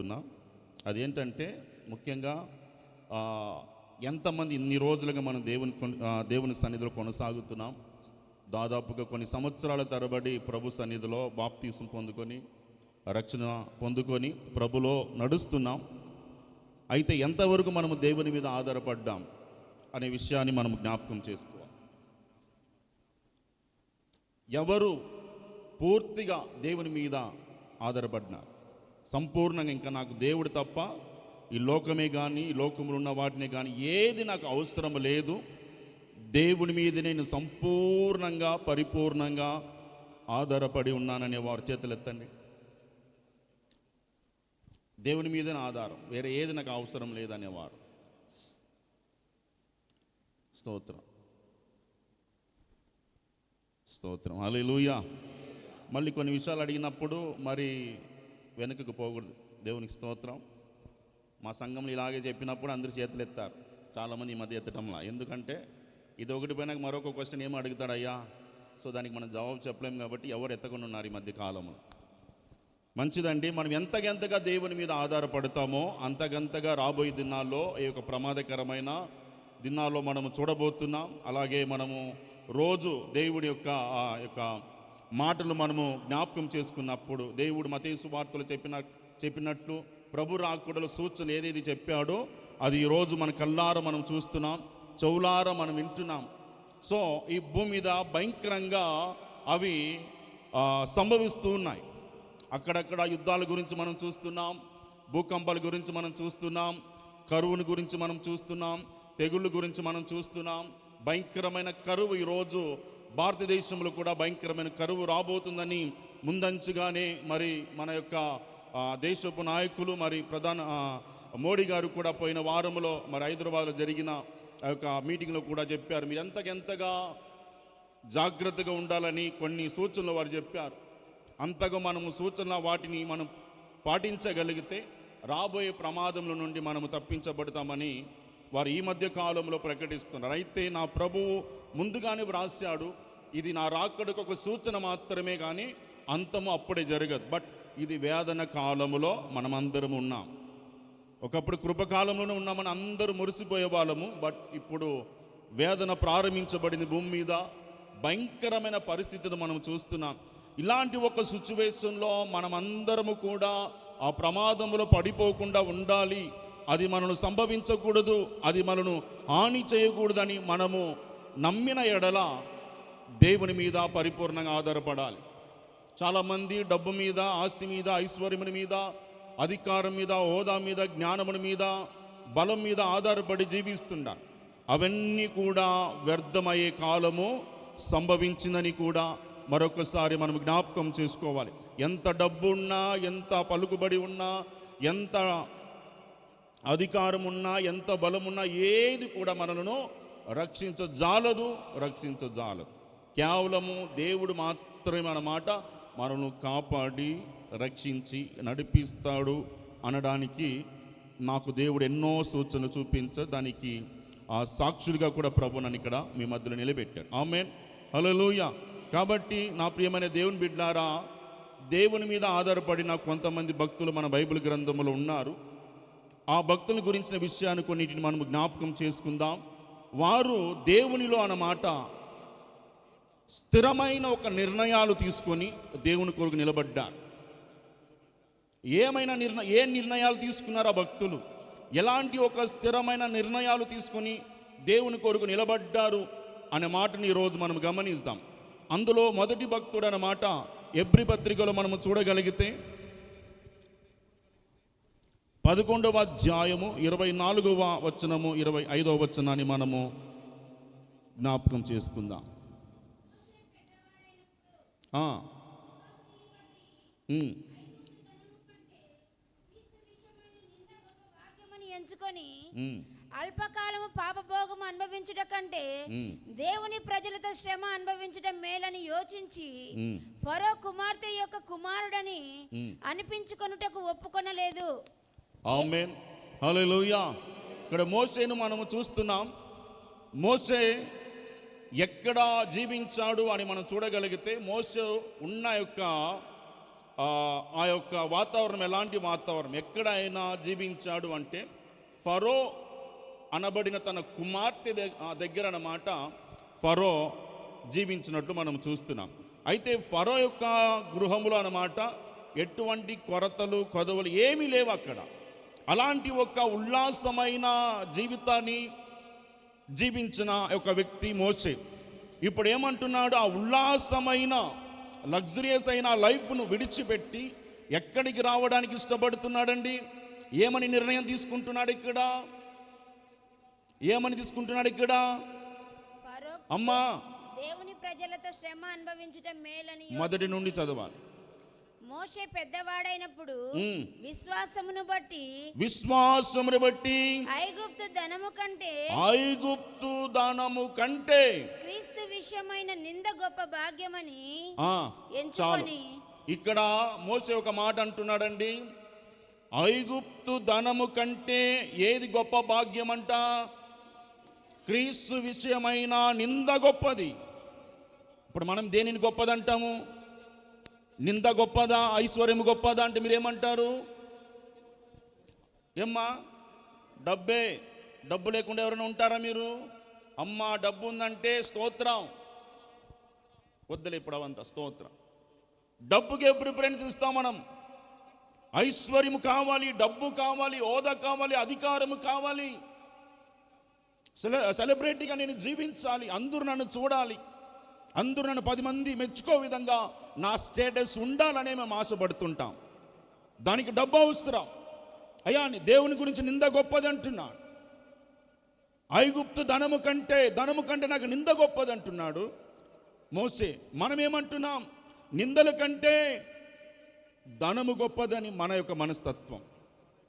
చెప్తున్నా. అదేంటంటే ముఖ్యంగా ఎంతమంది ఇన్ని రోజులుగా మనం దేవుని సన్నిధిలో కొనసాగుతున్నాం. దాదాపుగా కొన్ని సంవత్సరాల తరబడి ప్రభు సన్నిధిలో బాప్తీసం పొందుకొని రక్షణ పొందుకొని ప్రభులో నడుస్తున్నాం. అయితే ఎంతవరకు మనము దేవుని మీద ఆధారపడ్డాం అనే విషయాన్ని మనం జ్ఞాపకం చేసుకోవాలి. ఎవరు పూర్తిగా దేవుని మీద ఆధారపడినారు? సంపూర్ణంగా ఇంకా నాకు దేవుడు తప్ప ఈ లోకమే కానీ ఈ లోకంలో ఉన్న వాటిని కానీ ఏది నాకు అవసరం లేదు, దేవుని మీద నేను సంపూర్ణంగా పరిపూర్ణంగా ఆధారపడి ఉన్నాననే వారు చేతులు ఎత్తండి. దేవుని మీదనే ఆధారం, వేరే ఏది నాకు అవసరం లేదనేవారు. స్తోత్రం స్తోత్రం హల్లెలూయా. మళ్ళీ కొన్ని విషయాలు అడిగినప్పుడు మరి వెనుకకు పోకూడదు. దేవునికి స్తోత్రం. మా సంఘంలో ఇలాగే చెప్పినప్పుడు అందరు చేతులు ఎత్తారు, చాలామంది ఈ మధ్య ఎత్తటంలా. ఎందుకంటే ఇది ఒకటి పోయినాక మరొక క్వశ్చన్ ఏమో అడుగుతాడయ్యా, సో దానికి మనం జవాబు చెప్పలేము కాబట్టి ఎవరు ఎత్తకుండా ఉన్నారు ఈ మధ్య కాలంలో. మంచిదండి, మనం ఎంతగా దేవుని మీద ఆధారపడతామో అంతగంతగా రాబోయే దినాల్లో ఈ యొక్క ప్రమాదకరమైన దినాల్లో మనము చూడబోతున్నాం. అలాగే మనము రోజు దేవుడి యొక్క మాటలు మనము జ్ఞాపకం చేసుకున్నప్పుడు దేవుడు మత్తయి సువార్తలో చెప్పినట్లు ప్రభు రాకడలో సూచనలు ఏదేది చెప్పాడో అది ఈరోజు మన కళ్ళారా మనం చూస్తున్నాం, చెవులారా మనం వింటున్నాం. సో ఈ భూమి మీద భయంకరంగా అవి సంభవిస్తూ ఉన్నాయి. అక్కడక్కడ యుద్ధాల గురించి మనం చూస్తున్నాం, భూకంపాల గురించి మనం చూస్తున్నాం, కరువుని గురించి మనం చూస్తున్నాం, తెగుళ్ళ గురించి మనం చూస్తున్నాం. భయంకరమైన కరువు ఈరోజు భారతదేశంలో కూడా భయంకరమైన కరువు రాబోతుందని ముందంచుగానే మరి మన యొక్క దేశపు నాయకులు మరి ప్రధాన మోడీ గారు కూడా పోయిన వారంలో మరి హైదరాబాద్లో జరిగిన ఆ యొక్క మీటింగ్లో కూడా చెప్పారు. మీరు ఎంతగా జాగ్రత్తగా ఉండాలని కొన్ని సూచనలు వారు చెప్పారు. అంతగా మనము సూచనల వాటిని మనం పాటించగలిగితే రాబోయే ప్రమాదంలో నుండి మనము తప్పించబడతామని వారు ఈ మధ్య కాలంలో ప్రకటిస్తున్నారు. అయితే నా ప్రభువు ముందుగానే వ్రాసాడు, ఇది నా రాకడకు ఒక సూచన మాత్రమే కానీ అంతము అప్పుడే జరగదు. బట్ ఇది వేదన కాలములో మనమందరం ఉన్నాం. ఒకప్పుడు కృపకాలంలోనే ఉన్నామని అందరూ మురిసిపోయే వాళ్ళము. బట్ ఇప్పుడు వేదన ప్రారంభించబడింది భూమి మీద. భయంకరమైన పరిస్థితిని మనం చూస్తున్నాం. ఇలాంటి ఒక సిచ్యువేషన్లో మనమందరము కూడా ఆ ప్రమాదంలో పడిపోకుండా ఉండాలి. అది మనను సంభవించకూడదు, అది మనను హాని చేయకూడదని మనము నమ్మిన ఎడల దేవుని మీద పరిపూర్ణంగా ఆధారపడాలి. చాలామంది డబ్బు మీద, ఆస్తి మీద, ఐశ్వర్యముని మీద, అధికారం మీద, హోదా మీద, జ్ఞానముని మీద, బలం మీద ఆధారపడి జీవిస్తున్నారు. అవన్నీ కూడా వ్యర్థమయ్యే కాలము సంభవించిందని కూడా మరొకసారి మనం జ్ఞాపకం చేసుకోవాలి. ఎంత డబ్బు ఉన్నా, ఎంత పలుకుబడి ఉన్నా, ఎంత అధికారం ఉన్నా, ఎంత బలమున్నా ఏది కూడా మనలను రక్షించజాలదు. కేవలము దేవుడు మాత్రమే అన్నమాట మనను కాపాడి రక్షించి నడిపిస్తాడు అనడానికి నాకు దేవుడు ఎన్నో సూచనలు దానికి ఆ సాక్షులుగా కూడా ప్రభు నన్ను ఇక్కడ మీ మధ్యలో నిలబెట్టాడు. ఆమేన్, హల్లెలూయా. కాబట్టి నా ప్రియమైన దేవుని బిడ్డలారా, దేవుని మీద ఆధారపడిన కొంతమంది భక్తులు మన బైబిల్ గ్రంథంలో ఉన్నారు. ఆ భక్తుల గురించిన విషయాన్ని కొన్నిటిని మనం జ్ఞాపకం చేసుకుందాం. వారు దేవునిలో అన్నమాట స్థిరమైన ఒక నిర్ణయాలు తీసుకొని దేవుని కొరకు నిలబడ్డారు. ఏ నిర్ణయాలు తీసుకున్నారు ఆ భక్తులు? ఎలాంటి ఒక స్థిరమైన నిర్ణయాలు తీసుకొని దేవుని కొరకు నిలబడ్డారు అనే మాటని ఈరోజు మనం గమనిస్తాం. అందులో మొదటి భక్తుడు అన్నమాట ఎబ్రీ పత్రికలో మనము చూడగలిగితే 11వ అధ్యాయము 24వ వచనము 25వ వచనాన్ని మనము జ్ఞాపకం చేసుకుందాం. ఎంచుకొని అల్పకాలము పాపభోగము అనుభవించుట కంటే దేవుని ప్రజలతో శ్రమ అనుభవించడం మేలని యోచించి ఫరో కుమార్తె యొక్క కుమారుడని అనిపించుకొనుటకు ఒప్పుకొనలేదు. ఆమేన్, హల్లెలూయా. ఇక్కడ మోషేను మనము చూస్తున్నాం. మోషే ఎక్కడ జీవించాడు అని మనం చూడగలిగితే మోషే ఉన్న యొక్క ఆ యొక్క వాతావరణం ఎలాంటి వాతావరణం, ఎక్కడ ఆయన జీవించాడు అంటే ఫరో అనబడిన తన కుమార్తె దగ్గర అన్నమాట ఫరో జీవించినట్లు మనం చూస్తున్నాం. అయితే ఫరో యొక్క గృహములో అన్నమాట ఎటువంటి కొరతలు కొదవలు ఏమీ లేవు అక్కడ. అలాంటి ఒక ఉల్లాసమైన జీవితాన్ని జీవించిన ఒక వ్యక్తి మోషే. ఇప్పుడు ఏమంటున్నాడు, ఆ ఉల్లాసమైన లగ్జరియస్ అయిన లైఫ్ను విడిచిపెట్టి ఎక్కడికి రావడానికి ఇష్టపడుతున్నాడండి? ఏమని నిర్ణయం తీసుకుంటున్నాడు ఇక్కడ? ఏమని తీసుకుంటున్నాడు ఇక్కడ? ఫరో అమ్మా దేవుని ప్రజలతో శ్రమ అనుభవించటం మేలని మొదటి నుండి చదవాలి. మోషే పెద్దవాడైనప్పుడు విశ్వాసమును బట్టి ఐగుప్తు ధనము కంటే క్రీస్తు విషయమైన నింద గొప్ప భాగ్యమని ఎంచుకొని. ఇక్కడ మోషే ఒక మాట అంటున్నాడండి, ఐగుప్తు ధనము కంటే ఏది గొప్ప భాగ్యమంట? క్రీస్తు విషయమైన నింద గొప్పది. ఇప్పుడు మనం దేనిని గొప్పదంటాము? నింద గొప్పదా, ఐశ్వర్యం గొప్పదా అంటే మీరేమంటారు? ఏమ్మా, డబ్బు లేకుండా ఎవరైనా ఉంటారా మీరు? అమ్మా డబ్బు ఉందంటే స్తోత్రం, వద్దులే ఇప్పుడు అవంతా స్తోత్రం. డబ్బుకే ప్రిఫరెన్స్ ఇస్తాం మనం. ఐశ్వర్యం కావాలి, డబ్బు కావాలి, హోదా కావాలి, అధికారము కావాలి, సెలబ్రిటీగా నేను జీవించాలి, అందరూ నన్ను చూడాలి, అందరూ నన్ను 10 మంది మెచ్చుకో విధంగా నా స్టేటస్ ఉండాలనే మేము ఆశపడుతుంటాం. దానికి డబ్బు అవసరం. అయ్యా దేవుని గురించి నింద గొప్పది అంటున్నాడు. ఐగుప్తు ధనము కంటే నాకు నింద గొప్పది అంటున్నాడు మోసే. మనం ఏమంటున్నాం? నిందల కంటే ధనము గొప్పదని మన యొక్క మనస్తత్వం.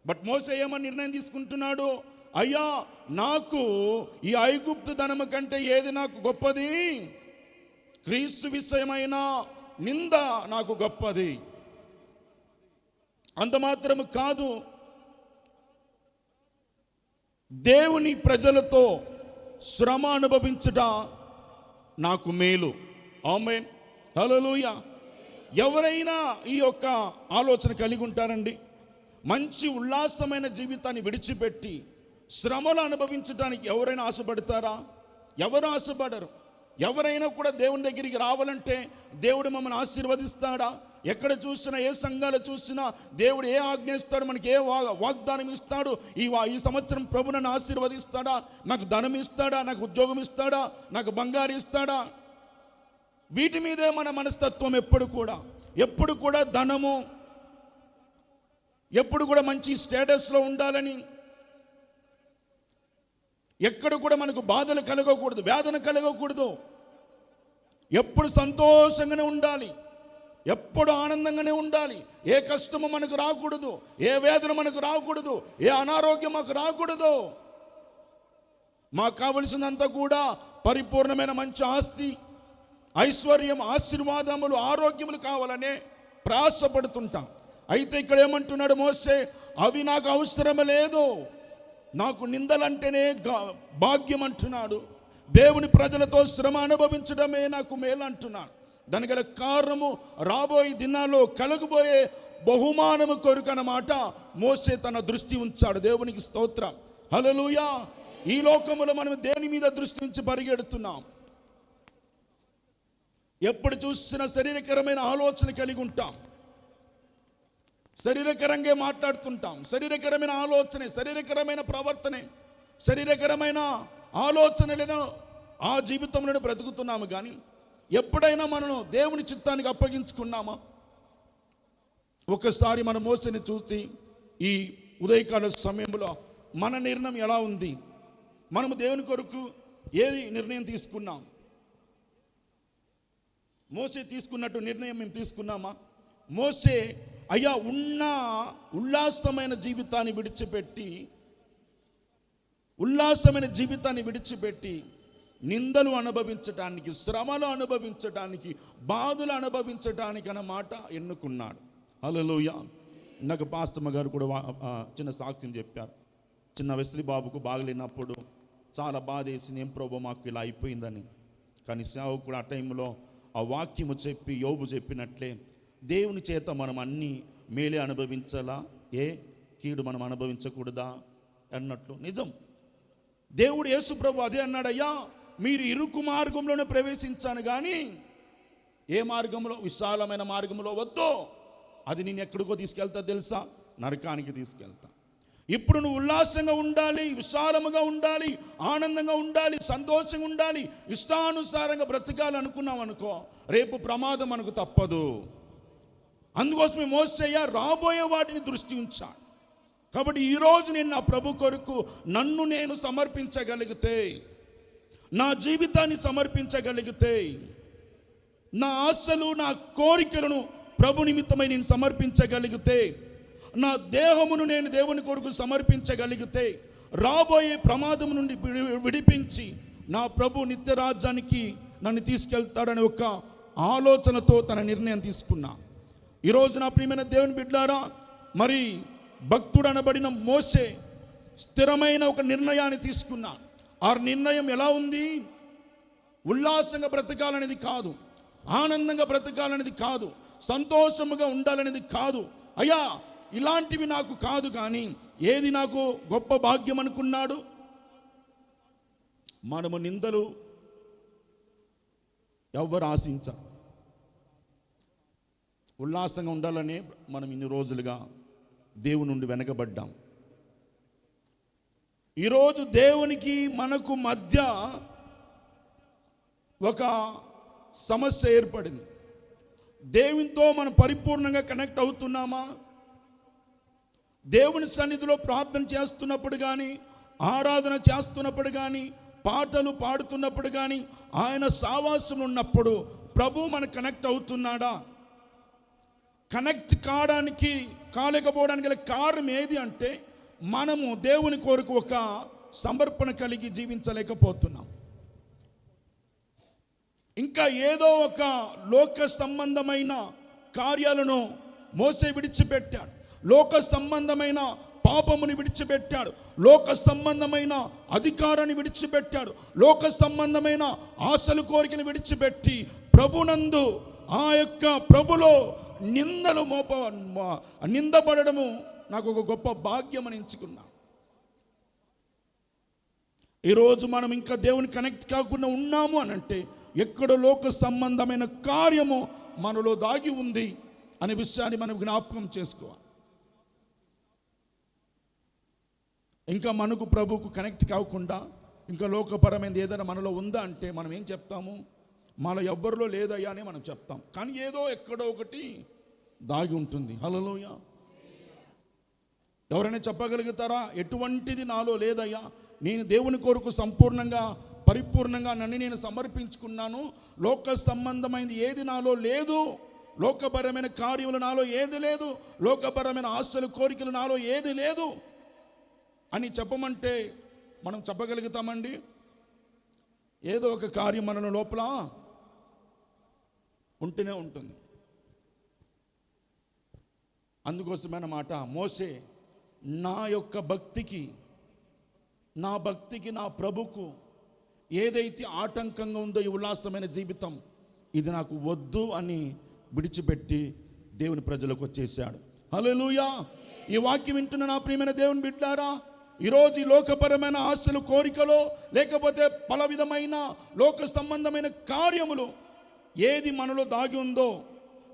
బట్ మోసే ఏమని నిర్ణయం తీసుకుంటున్నాడు? అయ్యా నాకు ఈ ఐగుప్తు ధనము కంటే ఏది నాకు గొప్పది? క్రీస్తు విషయమైన నింద నాకు గొప్పది. అంత మాత్రము కాదు, దేవుని ప్రజలతో శ్రమ అనుభవించుట నాకు మేలు. ఆమేన్, హల్లెలూయా. ఎవరైనా ఈ యొక్క ఆలోచన కలిగి ఉంటారండి? మంచి ఉల్లాసమైన జీవితాన్ని విడిచిపెట్టి శ్రమలు అనుభవించడానికి ఎవరైనా ఆశపడతారా? ఎవరు ఆశపడరు. ఎవరైనా కూడా దేవుని దగ్గరికి రావాలంటే దేవుడు మమ్మల్ని ఆశీర్వదిస్తాడా? ఎక్కడ చూసినా, ఏ సంఘాలు చూసినా దేవుడు ఏ ఆజ్ఞ ఇస్తాడు, మనకి ఏ వాగ్దానం ఇస్తాడు? ఈ సంవత్సరం ప్రభు నన్ను ఆశీర్వదిస్తాడా? నాకు ధనం ఇస్తాడా? నాకు ఉద్యోగం ఇస్తాడా? నాకు బంగారు ఇస్తాడా? వీటి మీదే మన మనస్తత్వం. ఎప్పుడు కూడా ధనము, ఎప్పుడు కూడా మంచి స్టేటస్లో ఉండాలని, ఎక్కడ కూడా మనకు బాధలు కలగకూడదు, వేదన కలగకూడదు. ఎప్పుడు సంతోషంగానే ఉండాలి, ఎప్పుడు ఆనందంగానే ఉండాలి. ఏ కష్టము మనకు రాకూడదు, ఏ వేదన మనకు రాకూడదు, ఏ అనారోగ్యం మాకు రాకూడదు. మాకు కావలసినంత కూడా పరిపూర్ణమైన మంచి ఆస్తి, ఐశ్వర్యం, ఆశీర్వాదములు, ఆరోగ్యములు కావాలనే ప్రయాసపడుతుంటాం. అయితే ఇక్కడ ఏమంటున్నాడు మోసే? అవి నాకు అవసరం లేదు, నాకు నిందలంటేనే భాగ్యం అంటున్నాడు. దేవుని ప్రజలతో శ్రమ అనుభవించడమే నాకు మేలు అంటున్నాడు. దానికి గల కారణము రాబోయే దినాల్లో కలగబోయే బహుమానము కొరకు అన్నమాట మోసే తన దృష్టి ఉంచాడు. దేవునికి స్తోత్రం, హల్లెలూయా. ఈ లోకములో మనం దేని మీద దృష్టి ఉంచి పరిగెడుతున్నాం? ఎప్పుడు చూసినా శరీరకరమైన ఆలోచన కలిగి ఉంటాం, శరీరకరంగా మాట్లాడుతుంటాం, శరీరకరమైన ఆలోచనే, శరీరకరమైన ప్రవర్తనే, శరీరకరమైన ఆలోచనలను ఆ జీవితంలో బ్రతుకుతున్నాము. కానీ ఎప్పుడైనా మనం దేవుని చిత్తానికి అప్పగించుకున్నామా? ఒకసారి మన మోసని చూసి ఈ ఉదయకాల సమయంలో మన నిర్ణయం ఎలా ఉంది? మనము దేవుని కొరకు ఏది నిర్ణయం తీసుకున్నాం? మోసే తీసుకున్నట్టు నిర్ణయం మేము తీసుకున్నామా? మోసే అయ్యా ఉన్న ఉల్లాసమైన జీవితాన్ని విడిచిపెట్టి నిందలు అనుభవించటానికి, శ్రమలు అనుభవించటానికి, బాధలు అనుభవించటానికి అన్నమాట ఎన్నుకున్నాడు. హల్లెలూయా. నాకు పాస్టమ్మ గారు కూడా చిన్న సాక్ష్యం చెప్పారు. చిన్న వెస్లీ బాబుకు బాగలేనప్పుడు చాలా బాధ వేసింది, ఏం ప్రభు మాకు ఇలా అయిపోయిందని. కానీ సేవకుడు ఆ టైంలో ఆ వాక్యము చెప్పి యోబు చెప్పినట్లే దేవుని చేత మనం అన్ని మేలే అనుభవించాలా, ఏ కీడు మనం అనుభవించకూడదా అన్నట్లు. నిజం, దేవుడు యేసు ప్రభు అదే అన్నాడయ్యా, మీరు ఇరుకు మార్గంలోనే ప్రవేశించాను కానీ ఏ మార్గంలో, విశాలమైన మార్గంలో వద్దో, అది నేను ఎక్కడికో తీసుకెళ్తా తెలుసా, నరకానికి తీసుకెళ్తా. ఇప్పుడు నువ్వు ఉల్లాసంగా ఉండాలి, విశాలముగా ఉండాలి, ఆనందంగా ఉండాలి, సంతోషంగా ఉండాలి, ఇష్టానుసారంగా బ్రతకాలనుకున్నాం అనుకో, రేపు ప్రమాదం మనకు తప్పదు. అందుకోసమే మోసేయ రాబోయే వాటిని దృష్టి ఉంచాను. కాబట్టి ఈరోజు నేను నా ప్రభు కొరకు నన్ను నేను సమర్పించగలిగితే, నా జీవితాన్ని సమర్పించగలిగితే, నా ఆశలు నా కోరికలను ప్రభు నిమిత్తమై నేను సమర్పించగలిగితే, నా దేహమును నేను దేవుని కొరకు సమర్పించగలిగితే, రాబోయే ప్రమాదం నుండి విడిపించి నా ప్రభు నిత్యరాజ్యానికి నన్ను తీసుకెళ్తాడని ఒక ఆలోచనతో తన నిర్ణయం తీసుకున్నా. ఈరోజు నా ప్రియమైన దేవుని బిడ్డారా, మరి భక్తుడు అనబడిన మోసే స్థిరమైన ఒక నిర్ణయాన్ని తీసుకున్నా. ఆ నిర్ణయం ఎలా ఉంది? ఉల్లాసంగా బ్రతకాలనేది కాదు, ఆనందంగా బ్రతకాలనేది కాదు, సంతోషముగా ఉండాలనేది కాదు. అయ్యా ఇలాంటివి నాకు కాదు, కానీ ఏది నాకు గొప్ప భాగ్యం అనుకున్నాడు? మనము నిందలు ఎవ్వరు ఆశించాం, ఉల్లాసంగా ఉండాలనే మనం ఇన్ని రోజులుగా దేవుని నుండి వెనకబడ్డాం. ఈరోజు దేవునికి మనకు మధ్య ఒక సమస్య ఏర్పడింది. దేవునితో మనం పరిపూర్ణంగా కనెక్ట్ అవుతున్నామా? దేవుని సన్నిధిలో ప్రార్థన చేస్తున్నప్పుడు కానీ, ఆరాధన చేస్తున్నప్పుడు కానీ, పాటలు పాడుతున్నప్పుడు కానీ, ఆయన సావాసం ఉన్నప్పుడు ప్రభు మనకు కనెక్ట్ అవుతున్నాడా? కనెక్ట్ కాలేకపోవడానికి గల కారణం ఏది అంటే, మనము దేవుని కొరకు ఒక సమర్పణ కలిగి జీవించలేకపోతున్నాం. ఇంకా ఏదో ఒక లోక సంబంధమైన కార్యాలను మోసే విడిచిపెట్టాడు, లోక సంబంధమైన పాపముని విడిచిపెట్టాడు, లోక సంబంధమైన అధికారాన్ని విడిచిపెట్టాడు, లోక సంబంధమైన ఆశలు కోరికను విడిచిపెట్టి ప్రభునందు, ఆ యొక్క ప్రభులో నిందపడము నాకు ఒక గొప్ప భాగ్యం అని ఎంచుకున్నా. ఈరోజు మనం ఇంకా దేవుని కనెక్ట్ కాకుండా ఉన్నాము అని అంటే, ఎక్కడో లోక సంబంధమైన కార్యము మనలో దాగి ఉంది అనే విషయాన్ని మనం జ్ఞాపకం చేసుకోవాలి. ఇంకా మనకు ప్రభుకు కనెక్ట్ కాకుండా ఇంకా లోకపరమైనది ఏదైనా మనలో ఉందా అంటే మనం ఏం చెప్తాము? మనలో ఎవ్వరిలో లేదయ్యా అని మనం చెప్తాం, కానీ ఏదో ఎక్కడో ఒకటి దాగి ఉంటుంది. హల్లెలూయా. ఎవరైనా చెప్పగలుగుతారా ఎటువంటిది నాలో లేదయ్యా, నేను దేవుని కొరకు సంపూర్ణంగా పరిపూర్ణంగా నన్ను నేను సమర్పించుకున్నాను, లోక సంబంధమైనది ఏది నాలో లేదు, లోకపరమైన కార్యములు నాలో ఏది లేదు, లోకపరమైన ఆశలు కోరికలు నాలో ఏది లేదు అని చెప్పమంటే మనం చెప్పగలుగుతామండి? ఏదో ఒక కార్యం మన లోపల ఉంటూనే ఉంటుంది. అందుకోసమైన మాట, మోసే నా యొక్క భక్తికి, నా ప్రభుకు ఏదైతే ఆటంకంగా ఉందో ఈ ఉల్లాసమైన జీవితం, ఇది నాకు వద్దు అని విడిచిపెట్టి దేవుని ప్రజలకు వచ్చేసాడు. హల్లెలూయా. ఈ వాక్యం వింటున్న నా ప్రియమైన దేవుని బిడ్డారా, ఈరోజు ఈ లోకపరమైన ఆశలు కోరికలో, లేకపోతే పల విధమైన లోక సంబంధమైన కార్యములు ఏది మనలో దాగి ఉందో,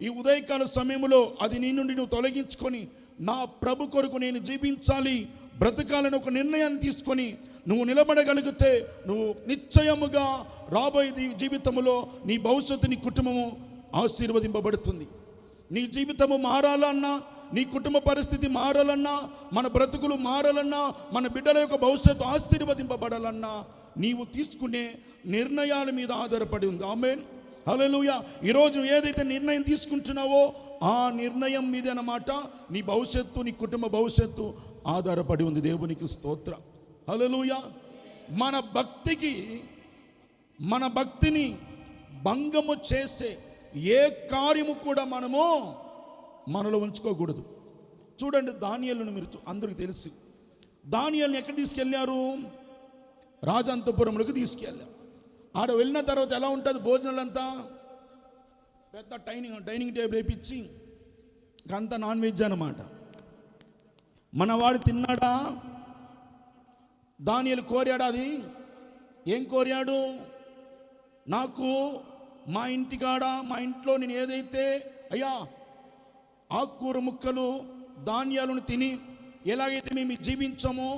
ఈ ఉదయకాల సమయంలో అది నీ నుండి నువ్వు తొలగించుకొని నా ప్రభు కొరకు నేను జీవించాలి, బ్రతకాలని ఒక నిర్ణయాన్ని తీసుకొని నువ్వు నిలబడగలిగితే, నువ్వు నిశ్చయముగా రాబోయే జీవితంలో నీ భవిష్యత్తు, నీ కుటుంబము ఆశీర్వదింపబడుతుంది. నీ జీవితము మారాలన్నా, నీ కుటుంబ పరిస్థితి మారాలన్నా, మన బ్రతుకులు మారాలన్నా, మన బిడ్డల యొక్క భవిష్యత్తు ఆశీర్వదింపబడాలన్నా నీవు తీసుకునే నిర్ణయాల మీద ఆధారపడి ఉంది. ఆమేన్, హల్లెలూయా. ఈరోజు ఏదైతే నిర్ణయం తీసుకుంటున్నావో ఆ నిర్ణయం మీద అన్నమాట నీ భవిష్యత్తు, నీ కుటుంబ భవిష్యత్తు ఆధారపడి ఉంది. దేవునికి స్తోత్రం, హల్లెలూయా. మన భక్తిని భంగము చేసే ఏ కార్యము కూడా మనలో ఉంచుకోకూడదు. చూడండి, దానియేలును మీరు అందరికీ తెలుసు. దానియేలుని ఎక్కడ తీసుకెళ్ళారు? రాజంతపురంలోకి తీసుకెళ్ళారు. ఆడ వెళ్ళిన తర్వాత ఎలా ఉంటుంది భోజనాలంతా? పెద్ద డైనింగ్ టేబుల్ వేయించి అంత నాన్ వెజ్ అన్నమాట. మనవాడు తిన్నాడా? దానియేలు కోరాడు. అది ఏం కోరాడు? నాకు మా ఇంటికాడ మా ఇంట్లో నేను ఏదైతే అయ్యా ఆకుకూర ముక్కలు ధాన్యాలను తిని ఎలాగైతే మేము జీవించామో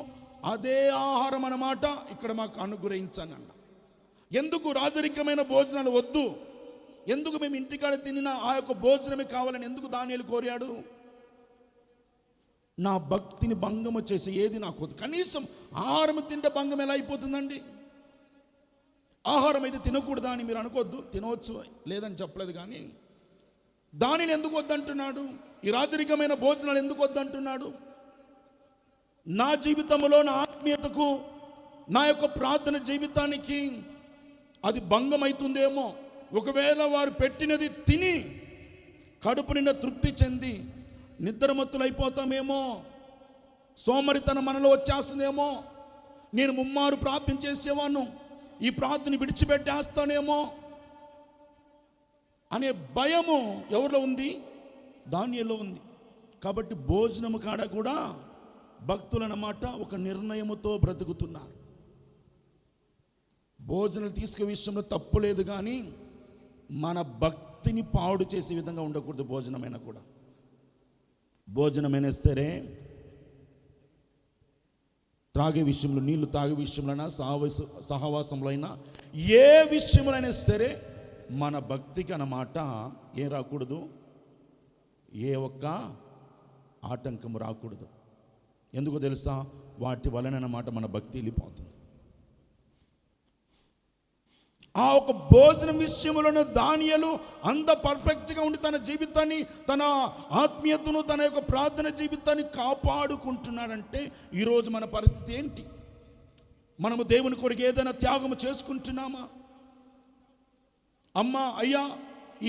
అదే ఆహారం అన్నమాట ఇక్కడ మాకు అనుగ్రహించానన్న. ఎందుకు రాజరికమైన భోజనాలు వద్దు, ఎందుకు మేము ఇంటికాడ తినిన ఆ యొక్క భోజనమే కావాలని ఎందుకు దానియేలు కోరాడు? నా భక్తిని భంగము చేసి ఏది నాకు వద్దు. కనీసం ఆహారం తింటే భంగం ఎలా అయిపోతుందండి? ఆహారం అయితే తినకూడదా అని మీరు అనుకోవద్దు, తినవచ్చు, లేదని చెప్పలేదు. కానీ దానిని ఎందుకు వద్దంటున్నాడు? ఈ రాజరికమైన భోజనాలు ఎందుకు వద్దంటున్నాడు? నా జీవితంలో నా ఆత్మీయతకు నా యొక్క ప్రార్థన జీవితానికి అది భంగం అవుతుందేమో. ఒకవేళ వారు పెట్టినది తిని కడుపు నిండా తృప్తి చెంది నిద్రమత్తులు అయిపోతామేమో, సోమరితనం మనలో వచ్చేస్తుందేమో, నేను ముమ్మారు ప్రార్థన చేసేవాను ఈ ప్రార్థన విడిచిపెట్టేస్తానేమో అనే భయము ఎవరిలో ఉంది? దానియేలులో ఉంది. కాబట్టి భోజనము కాడ కూడా భక్తులన్నమాట ఒక నిర్ణయముతో బ్రతుకుతున్నారు. భోజనాలు తీసుకునే విషయంలో తప్పు లేదు, కానీ మన భక్తిని పాడు చేసే విధంగా ఉండకూడదు. భోజనమైనా కూడా, భోజనమైనా సరే, త్రాగే విషయంలో, నీళ్లు తాగే విషయంలో, సహవాసంలో అయినా, ఏ విషయంలో అయినా సరే మన భక్తికి అన్నమాట ఏం రాకూడదు, ఏ ఒక్క ఆటంకం రాకూడదు. ఎందుకో తెలుసా? వాటి వలనన్నమాట మన భక్తి వెళ్ళిపోతుంది. ఆ ఒక భోజనం విషయంలోనే దానియేలు అంత పర్ఫెక్ట్గా ఉండి తన జీవితాన్ని, తన ఆత్మీయతను, తన యొక్క ప్రార్థన జీవితాన్ని కాపాడుకుంటున్నాడంటే ఈరోజు మన పరిస్థితి ఏంటి? మనము దేవుని కొరకు ఏదైనా త్యాగం చేసుకుంటున్నామా? అమ్మా, అయ్యా,